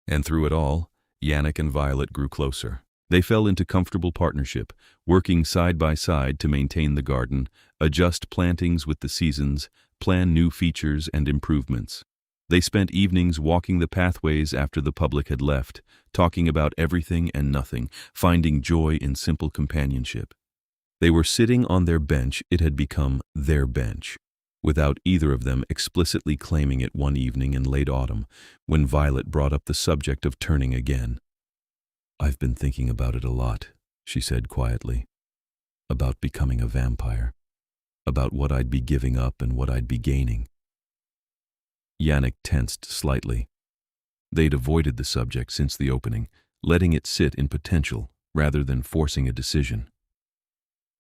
And through it all, Yannick and Violet grew closer. They fell into comfortable partnership, working side by side to maintain the garden, adjust plantings with the seasons, plan new features and improvements. They spent evenings walking the pathways after the public had left, talking about everything and nothing, finding joy in simple companionship. They were sitting on their bench, it had become their bench, without either of them explicitly claiming it one evening in late autumn, when Violet brought up the subject of turning again. I've been thinking about it a lot, she said quietly, about becoming a vampire. about what I'd be giving up and what I'd be gaining. Yannick tensed slightly. They'd avoided the subject since the opening, letting it sit in potential rather than forcing a decision.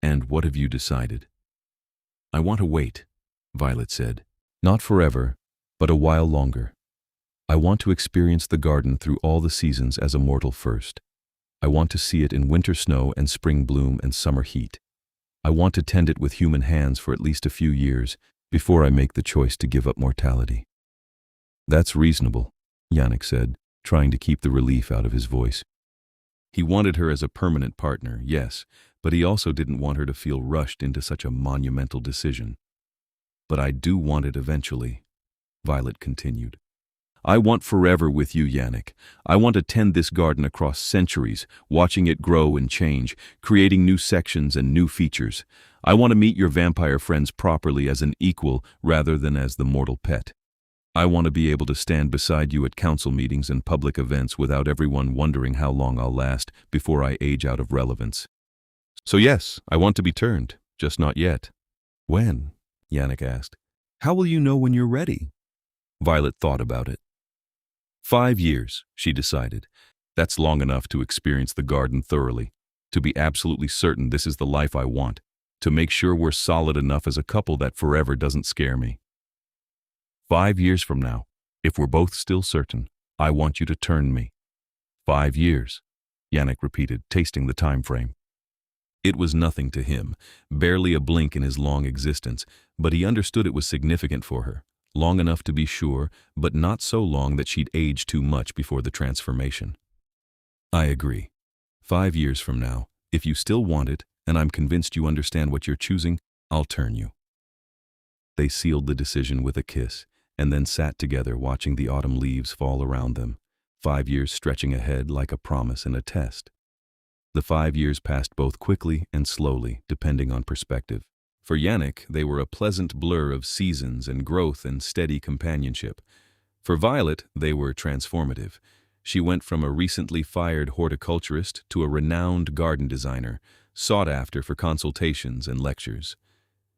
"And what have you decided?" "I want to wait," Violet said. "Not forever, but a while longer. I want to experience the garden through all the seasons as a mortal first. I want to see it in winter snow and spring bloom and summer heat. I want to tend it with human hands for at least a few years before I make the choice to give up mortality." "That's reasonable," Yannick said, trying to keep the relief out of his voice. He wanted her as a permanent partner, yes, but he also didn't want her to feel rushed into such a monumental decision. "But I do want it eventually," Violet continued. "I want forever with you, Yannick. I want to tend this garden across centuries, watching it grow and change, creating new sections and new features. I want to meet your vampire friends properly as an equal rather than as the mortal pet. I want to be able to stand beside you at council meetings and public events without everyone wondering how long I'll last before I age out of relevance. So yes, I want to be turned, just not yet." "When?" Yannick asked. "How will you know when you're ready?" Violet thought about it. 5 years, she decided. That's long enough to experience the garden thoroughly, to be absolutely certain this is the life I want, to make sure we're solid enough as a couple that forever doesn't scare me. 5 years from now, if we're both still certain, I want you to turn me." 5 years, Yannick repeated, tasting the time frame. It was nothing to him, barely a blink in his long existence, but he understood it was significant for her. Long enough to be sure, but not so long that she'd age too much before the transformation. "I agree. 5 years from now, if you still want it, and I'm convinced you understand what you're choosing, I'll turn you." They sealed the decision with a kiss, and then sat together watching the autumn leaves fall around them, 5 years stretching ahead like a promise and a test. The 5 years passed both quickly and slowly, depending on perspective. For Yannick, they were a pleasant blur of seasons and growth and steady companionship. For Violet, they were transformative. She went from a recently fired horticulturist to a renowned garden designer, sought after for consultations and lectures.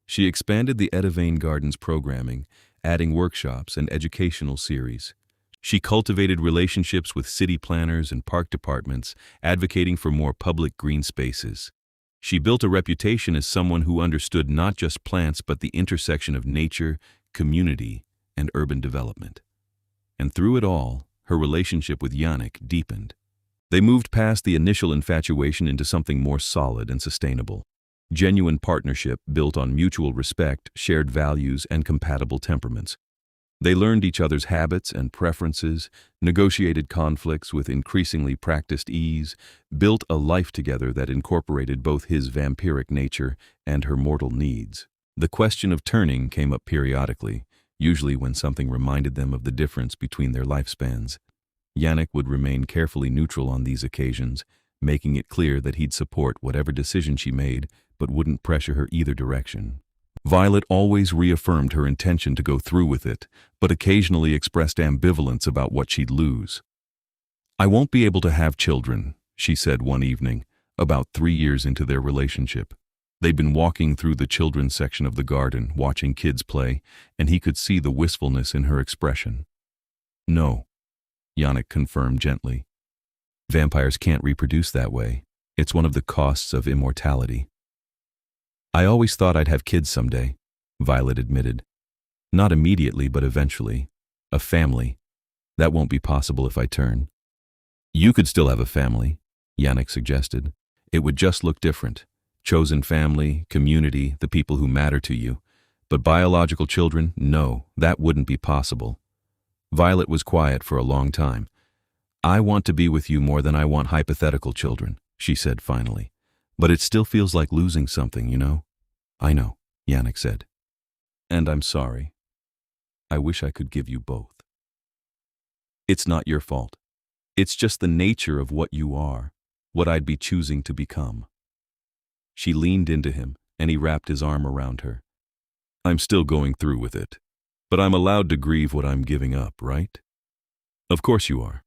She expanded the Edivane Gardens programming, adding workshops and educational series. She cultivated relationships with city planners and park departments, advocating for more public green spaces. She built a reputation as someone who understood not just plants but the intersection of nature, community, and urban development. And through it all, her relationship with Yannick deepened. They moved past the initial infatuation into something more solid and sustainable. Genuine partnership built on mutual respect, shared values, and compatible temperaments. They learned each other's habits and preferences, negotiated conflicts with increasingly practiced ease, built a life together that incorporated both his vampiric nature and her mortal needs. The question of turning came up periodically, usually when something reminded them of the difference between their lifespans. Yannick would remain carefully neutral on these occasions, making it clear that he'd support whatever decision she made, but wouldn't pressure her either direction. Violet always reaffirmed her intention to go through with it, but occasionally expressed ambivalence about what she'd lose. "I won't be able to have children," she said one evening, about 3 years into their relationship. They'd been walking through the children's section of the garden, watching kids play, and he could see the wistfulness in her expression. "No," Yannick confirmed gently. "Vampires can't reproduce that way. It's one of the costs of immortality." "I always thought I'd have kids someday," Violet admitted. "Not immediately, but eventually. A family. That won't be possible if I turn." "You could still have a family," Yannick suggested. "It would just look different. Chosen family, community, the people who matter to you. But biological children, no, that wouldn't be possible." Violet was quiet for a long time. "I want to be with you more than I want hypothetical children," she said finally. "But it still feels like losing something, you know?" "I know," Yannick said. "And I'm sorry. I wish I could give you both." "It's not your fault. It's just the nature of what you are, what I'd be choosing to become." She leaned into him, and he wrapped his arm around her. "I'm still going through with it, but I'm allowed to grieve what I'm giving up, right?" "Of course you are."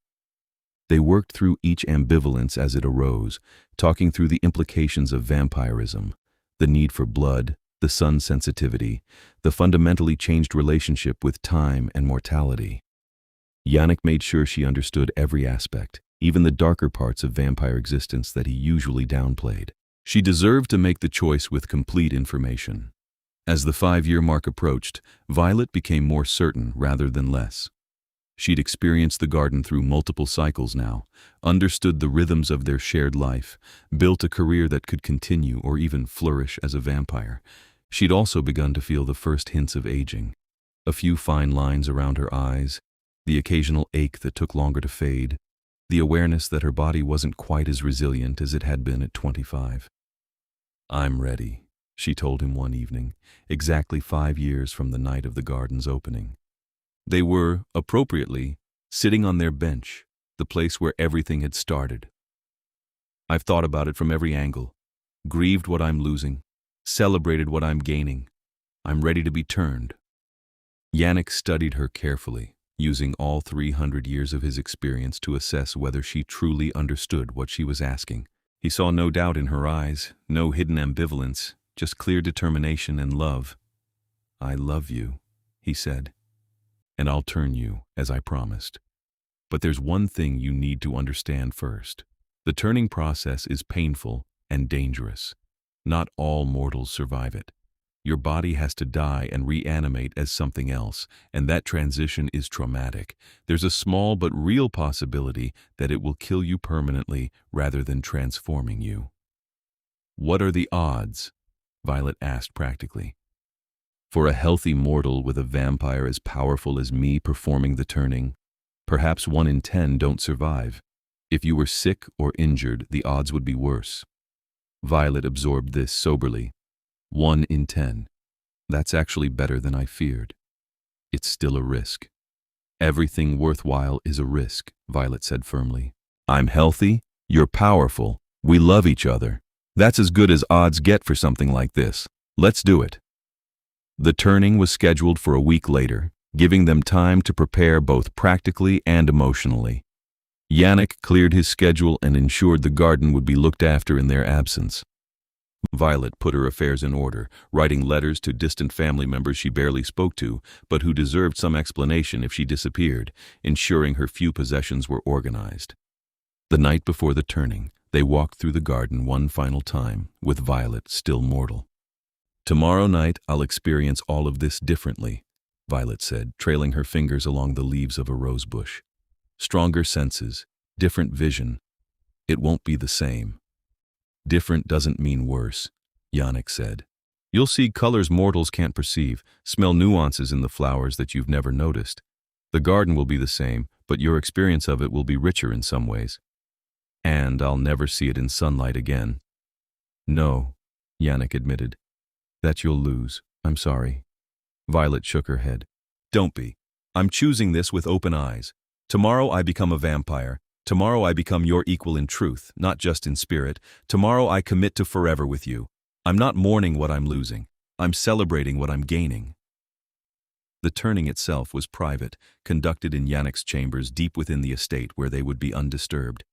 They worked through each ambivalence as it arose, talking through the implications of vampirism, the need for blood, the sun sensitivity, the fundamentally changed relationship with time and mortality. Yannick made sure she understood every aspect, even the darker parts of vampire existence that he usually downplayed. She deserved to make the choice with complete information. As the 5-year mark approached, Violet became more certain rather than less. She'd experienced the garden through multiple cycles now, understood the rhythms of their shared life, built a career that could continue or even flourish as a vampire. She'd also begun to feel the first hints of aging. A few fine lines around her eyes, the occasional ache that took longer to fade, the awareness that her body wasn't quite as resilient as it had been at 25. "I'm ready," she told him one evening, exactly 5 years from the night of the garden's opening. They were, appropriately, sitting on their bench, the place where everything had started. "I've thought about it from every angle, grieved what I'm losing, celebrated what I'm gaining. I'm ready to be turned." Yannick studied her carefully, using all 300 years of his experience to assess whether she truly understood what she was asking. He saw no doubt in her eyes, no hidden ambivalence, just clear determination and love. "I love you," he said, "and I'll turn you, as I promised. But there's one thing you need to understand first. The turning process is painful and dangerous. Not all mortals survive it. Your body has to die and reanimate as something else, and that transition is traumatic. There's a small but real possibility that it will kill you permanently rather than transforming you." "What are the odds?" Violet asked practically. "For a healthy mortal with a vampire as powerful as me performing the turning, perhaps 1 in 10 don't survive. If you were sick or injured, the odds would be worse." Violet absorbed this soberly. 1 in 10. That's actually better than I feared. It's still a risk. "Everything worthwhile is a risk," Violet said firmly. "I'm healthy, you're powerful, we love each other. That's as good as odds get for something like this. Let's do it." The turning was scheduled for a week later, giving them time to prepare both practically and emotionally. Yannick cleared his schedule and ensured the garden would be looked after in their absence. Violet put her affairs in order, writing letters to distant family members she barely spoke to, but who deserved some explanation if she disappeared, ensuring her few possessions were organized. The night before the turning, they walked through the garden one final time, with Violet still mortal. "Tomorrow night I'll experience all of this differently," Violet said, trailing her fingers along the leaves of a rose bush. "Stronger senses, different vision. It won't be the same." "Different doesn't mean worse," Yannick said. "You'll see colors mortals can't perceive, smell nuances in the flowers that you've never noticed. The garden will be the same, but your experience of it will be richer in some ways. And I'll never see it in sunlight again." "No," Yannick admitted. "That you'll lose. I'm sorry." Violet shook her head. "Don't be. I'm choosing this with open eyes. Tomorrow I become a vampire. Tomorrow I become your equal in truth, not just in spirit. Tomorrow I commit to forever with you. I'm not mourning what I'm losing. I'm celebrating what I'm gaining." The turning itself was private, conducted in Yannick's chambers deep within the estate where they would be undisturbed.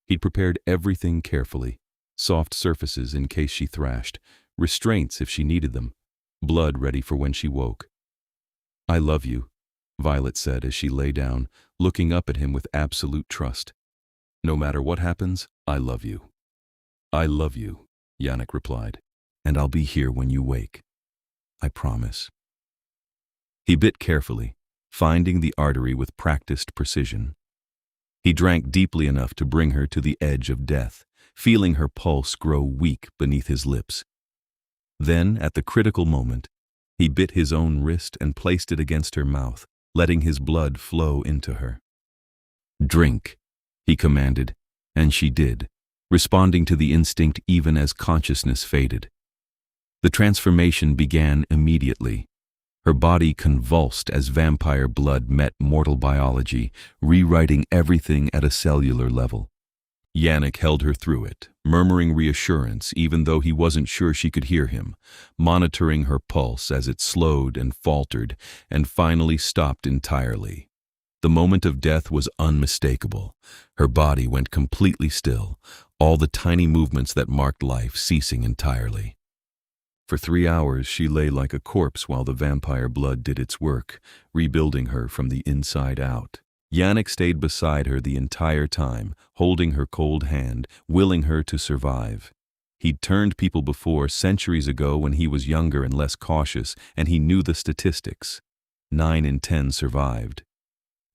He'd prepared everything carefully. Soft surfaces in case she thrashed, restraints if she needed them, blood ready for when she woke. "I love you," Violet said as she lay down, looking up at him with absolute trust. "No matter what happens, I love you." "I love you," Yannick replied, "and I'll be here when you wake. I promise." He bit carefully, finding the artery with practiced precision. He drank deeply enough to bring her to the edge of death, feeling her pulse grow weak beneath his lips. Then, at the critical moment, he bit his own wrist and placed it against her mouth, letting his blood flow into her. "Drink," he commanded, and she did, responding to the instinct even as consciousness faded. The transformation began immediately. Her body convulsed as vampire blood met mortal biology, rewriting everything at a cellular level. Yannick held her through it, murmuring reassurance even though he wasn't sure she could hear him, monitoring her pulse as it slowed and faltered and finally stopped entirely. The moment of death was unmistakable. Her body went completely still, all the tiny movements that marked life ceasing entirely. For 3 hours she lay like a corpse while the vampire blood did its work, rebuilding her from the inside out. Yannick stayed beside her the entire time, holding her cold hand, willing her to survive. He'd turned people before centuries ago when he was younger and less cautious, and he knew the statistics. 9 in 10 survived.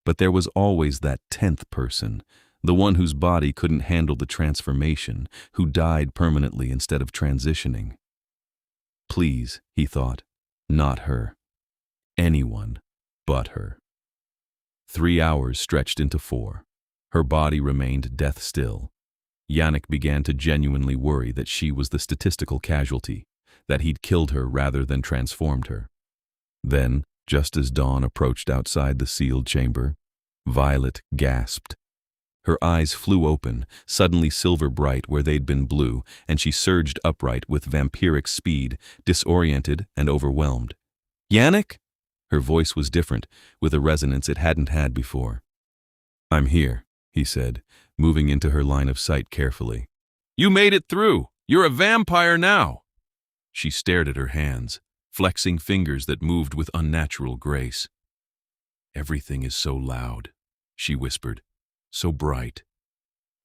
But there was always that 10th person, the one whose body couldn't handle the transformation, who died permanently instead of transitioning. Please, he thought, not her. Anyone but her. 3 hours stretched into 4. Her body remained death still. Yannick began to genuinely worry that she was the statistical casualty, that he'd killed her rather than transformed her. Then, just as dawn approached outside the sealed chamber, Violet gasped. Her eyes flew open, suddenly silver bright where they'd been blue, and she surged upright with vampiric speed, disoriented and overwhelmed. "Yannick?" Her voice was different, with a resonance it hadn't had before. "I'm here," he said, moving into her line of sight carefully. "You made it through! You're a vampire now!" She stared at her hands, flexing fingers that moved with unnatural grace. "Everything is so loud," she whispered. "So bright.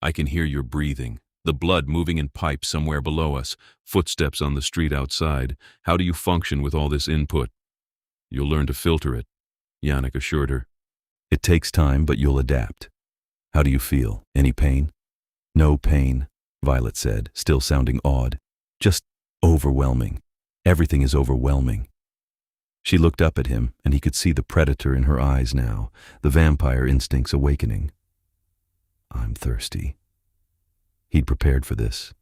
I can hear your breathing, the blood moving in pipes somewhere below us, footsteps on the street outside. How do you function with all this input?" "You'll learn to filter it," Yannick assured her. "It takes time, but you'll adapt. How do you feel? Any pain?" "No pain," Violet said, still sounding awed. "Just overwhelming. Everything is overwhelming." She looked up at him, and he could see the predator in her eyes now, the vampire instincts awakening. "I'm thirsty." He'd prepared for this.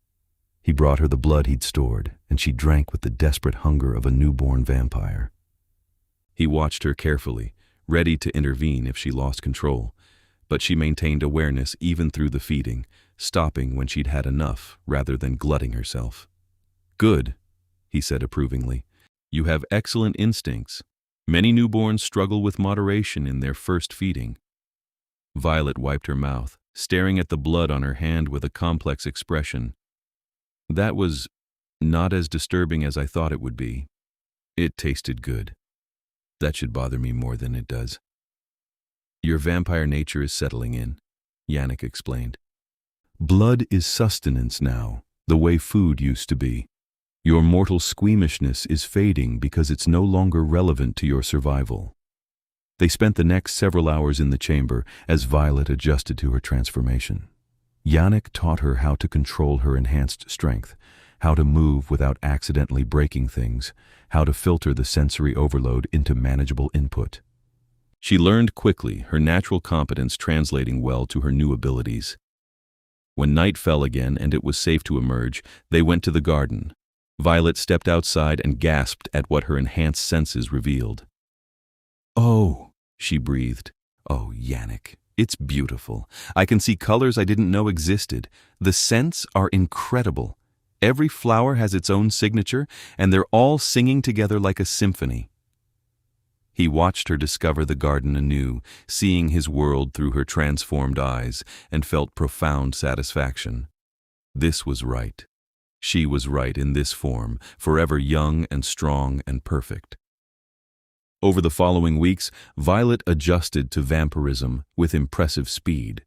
He brought her the blood he'd stored, and she drank with the desperate hunger of a newborn vampire. He watched her carefully, ready to intervene if she lost control, but she maintained awareness even through the feeding, stopping when she'd had enough rather than glutting herself. "Good," he said approvingly. "You have excellent instincts. Many newborns struggle with moderation in their first feeding." Violet wiped her mouth, staring at the blood on her hand with a complex expression. "That was not as disturbing as I thought it would be. It tasted good. That should bother me more than it does." "Your vampire nature is settling in," Yannick explained. "Blood is sustenance now, the way food used to be. Your mortal squeamishness is fading because it's no longer relevant to your survival." They spent the next several hours in the chamber as Violet adjusted to her transformation. Yannick taught her how to control her enhanced strength, how to move without accidentally breaking things, how to filter the sensory overload into manageable input. She learned quickly, her natural competence translating well to her new abilities. When night fell again and it was safe to emerge, they went to the garden. Violet stepped outside and gasped at what her enhanced senses revealed. "Oh," she breathed. "Oh, Yannick, it's beautiful. I can see colors I didn't know existed. The scents are incredible. Every flower has its own signature, and they're all singing together like a symphony." He watched her discover the garden anew, seeing his world through her transformed eyes, and felt profound satisfaction. This was right. She was right in this form, forever young and strong and perfect. Over the following weeks, Violet adjusted to vampirism with impressive speed.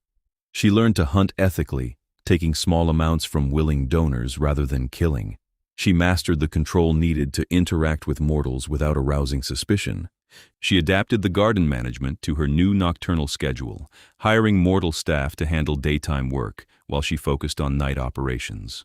She learned to hunt ethically, taking small amounts from willing donors rather than killing. She mastered the control needed to interact with mortals without arousing suspicion. She adapted the garden management to her new nocturnal schedule, hiring mortal staff to handle daytime work while she focused on night operations.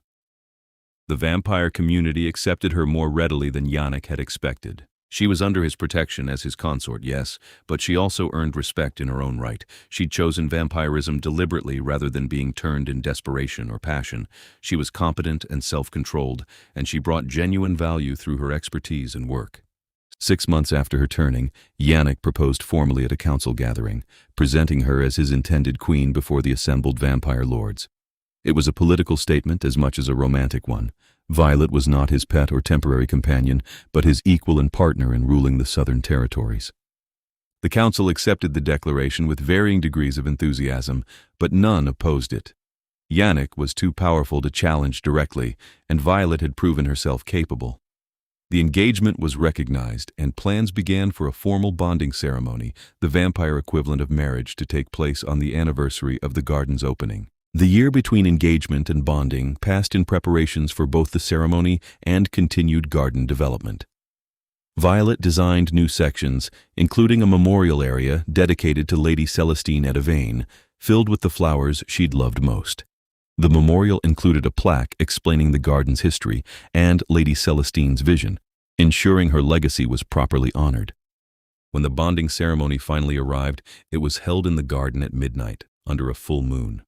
The vampire community accepted her more readily than Yannick had expected. She was under his protection as his consort, yes, but she also earned respect in her own right. She'd chosen vampirism deliberately rather than being turned in desperation or passion. She was competent and self-controlled, and she brought genuine value through her expertise and work. 6 months after her turning, Yannick proposed formally at a council gathering, presenting her as his intended queen before the assembled vampire lords. It was a political statement as much as a romantic one. Violet was not his pet or temporary companion, but his equal and partner in ruling the southern territories. The council accepted the declaration with varying degrees of enthusiasm, but none opposed it. Yannick was too powerful to challenge directly, and Violet had proven herself capable. The engagement was recognized, and plans began for a formal bonding ceremony, the vampire equivalent of marriage, to take place on the anniversary of the garden's opening. The year between engagement and bonding passed in preparations for both the ceremony and continued garden development. Violet designed new sections, including a memorial area dedicated to Lady Celestine Edivane, filled with the flowers she'd loved most. The memorial included a plaque explaining the garden's history and Lady Celestine's vision, ensuring her legacy was properly honored. When the bonding ceremony finally arrived, it was held in the garden at midnight, under a full moon.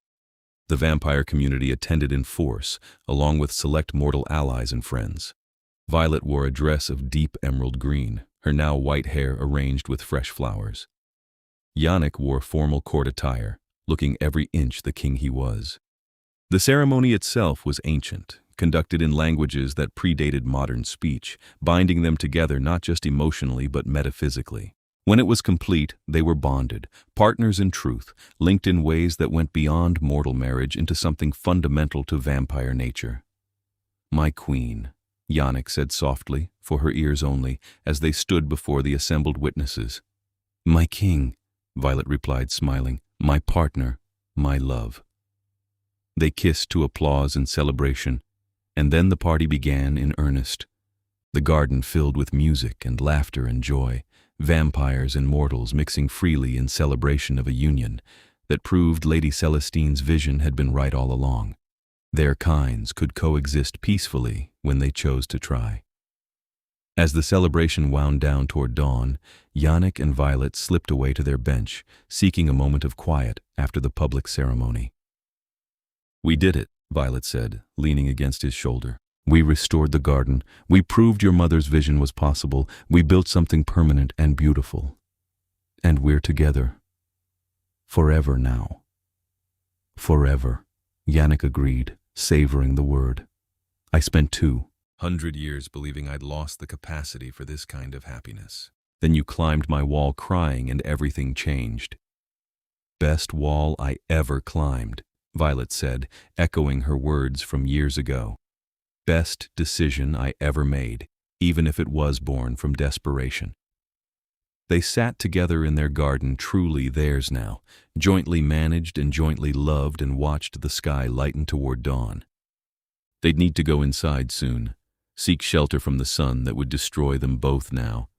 The vampire community attended in force, along with select mortal allies and friends. Violet wore a dress of deep emerald green, her now white hair arranged with fresh flowers. Yannick wore formal court attire, looking every inch the king he was. The ceremony itself was ancient, conducted in languages that predated modern speech, binding them together not just emotionally but metaphysically. When it was complete, they were bonded, partners in truth, linked in ways that went beyond mortal marriage into something fundamental to vampire nature. "My queen," Yannick said softly, for her ears only, as they stood before the assembled witnesses. "My king," Violet replied, smiling, "my partner, my love." They kissed to applause and celebration, and then the party began in earnest. The garden filled with music and laughter and joy, vampires and mortals mixing freely in celebration of a union that proved Lady Celestine's vision had been right all along. Their kinds could coexist peacefully when they chose to try. As the celebration wound down toward dawn, Yannick and Violet slipped away to their bench, seeking a moment of quiet after the public ceremony. "We did it," Violet said, leaning against his shoulder. "We restored the garden. We proved your mother's vision was possible. We built something permanent and beautiful. And we're together. Forever now." "Forever," Yannick agreed, savoring the word. "I spent 200 years believing I'd lost the capacity for this kind of happiness. Then you climbed my wall crying and everything changed." "Best wall I ever climbed," Violet said, echoing her words from years ago. "Best decision I ever made, even if it was born from desperation." They sat together in their garden, truly theirs now, jointly managed and jointly loved, and watched the sky lighten toward dawn. They'd need to go inside soon, seek shelter from the sun that would destroy them both now.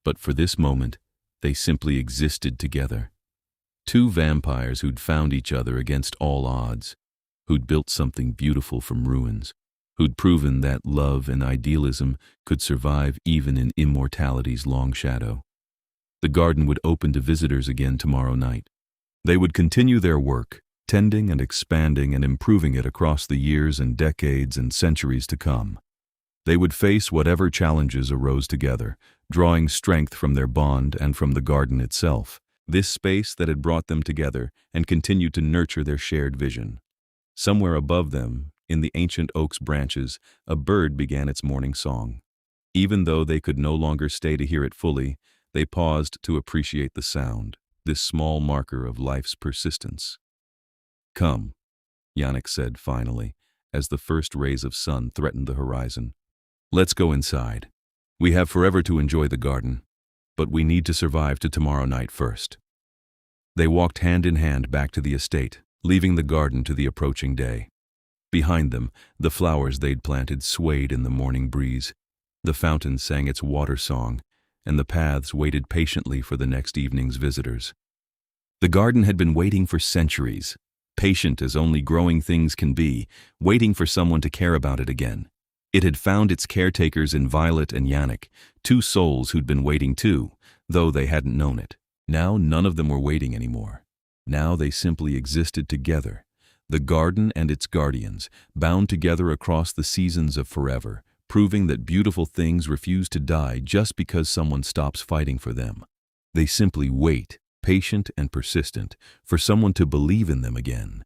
But for this moment, they simply existed together. Two vampires who'd found each other against all odds, who'd built something beautiful from ruins, who'd proven that love and idealism could survive even in immortality's long shadow. The garden would open to visitors again tomorrow night. They would continue their work, tending and expanding and improving it across the years and decades and centuries to come. They would face whatever challenges arose together, drawing strength from their bond and from the garden itself, this space that had brought them together and continued to nurture their shared vision. Somewhere above them, in the ancient oak's branches, a bird began its morning song. Even though they could no longer stay to hear it fully, they paused to appreciate the sound, this small marker of life's persistence. "Come," Yannick said finally, as the first rays of sun threatened the horizon. "Let's go inside. We have forever to enjoy the garden, but we need to survive to tomorrow night first." They walked hand in hand back to the estate, leaving the garden to the approaching day. Behind them, the flowers they'd planted swayed in the morning breeze. The fountain sang its water song, and the paths waited patiently for the next evening's visitors. The garden had been waiting for centuries, patient as only growing things can be, waiting for someone to care about it again. It had found its caretakers in Violet and Yannick, two souls who'd been waiting too, though they hadn't known it. Now none of them were waiting anymore. Now they simply existed together, the garden and its guardians, bound together across the seasons of forever, proving that beautiful things refuse to die just because someone stops fighting for them. They simply wait, patient and persistent, for someone to believe in them again.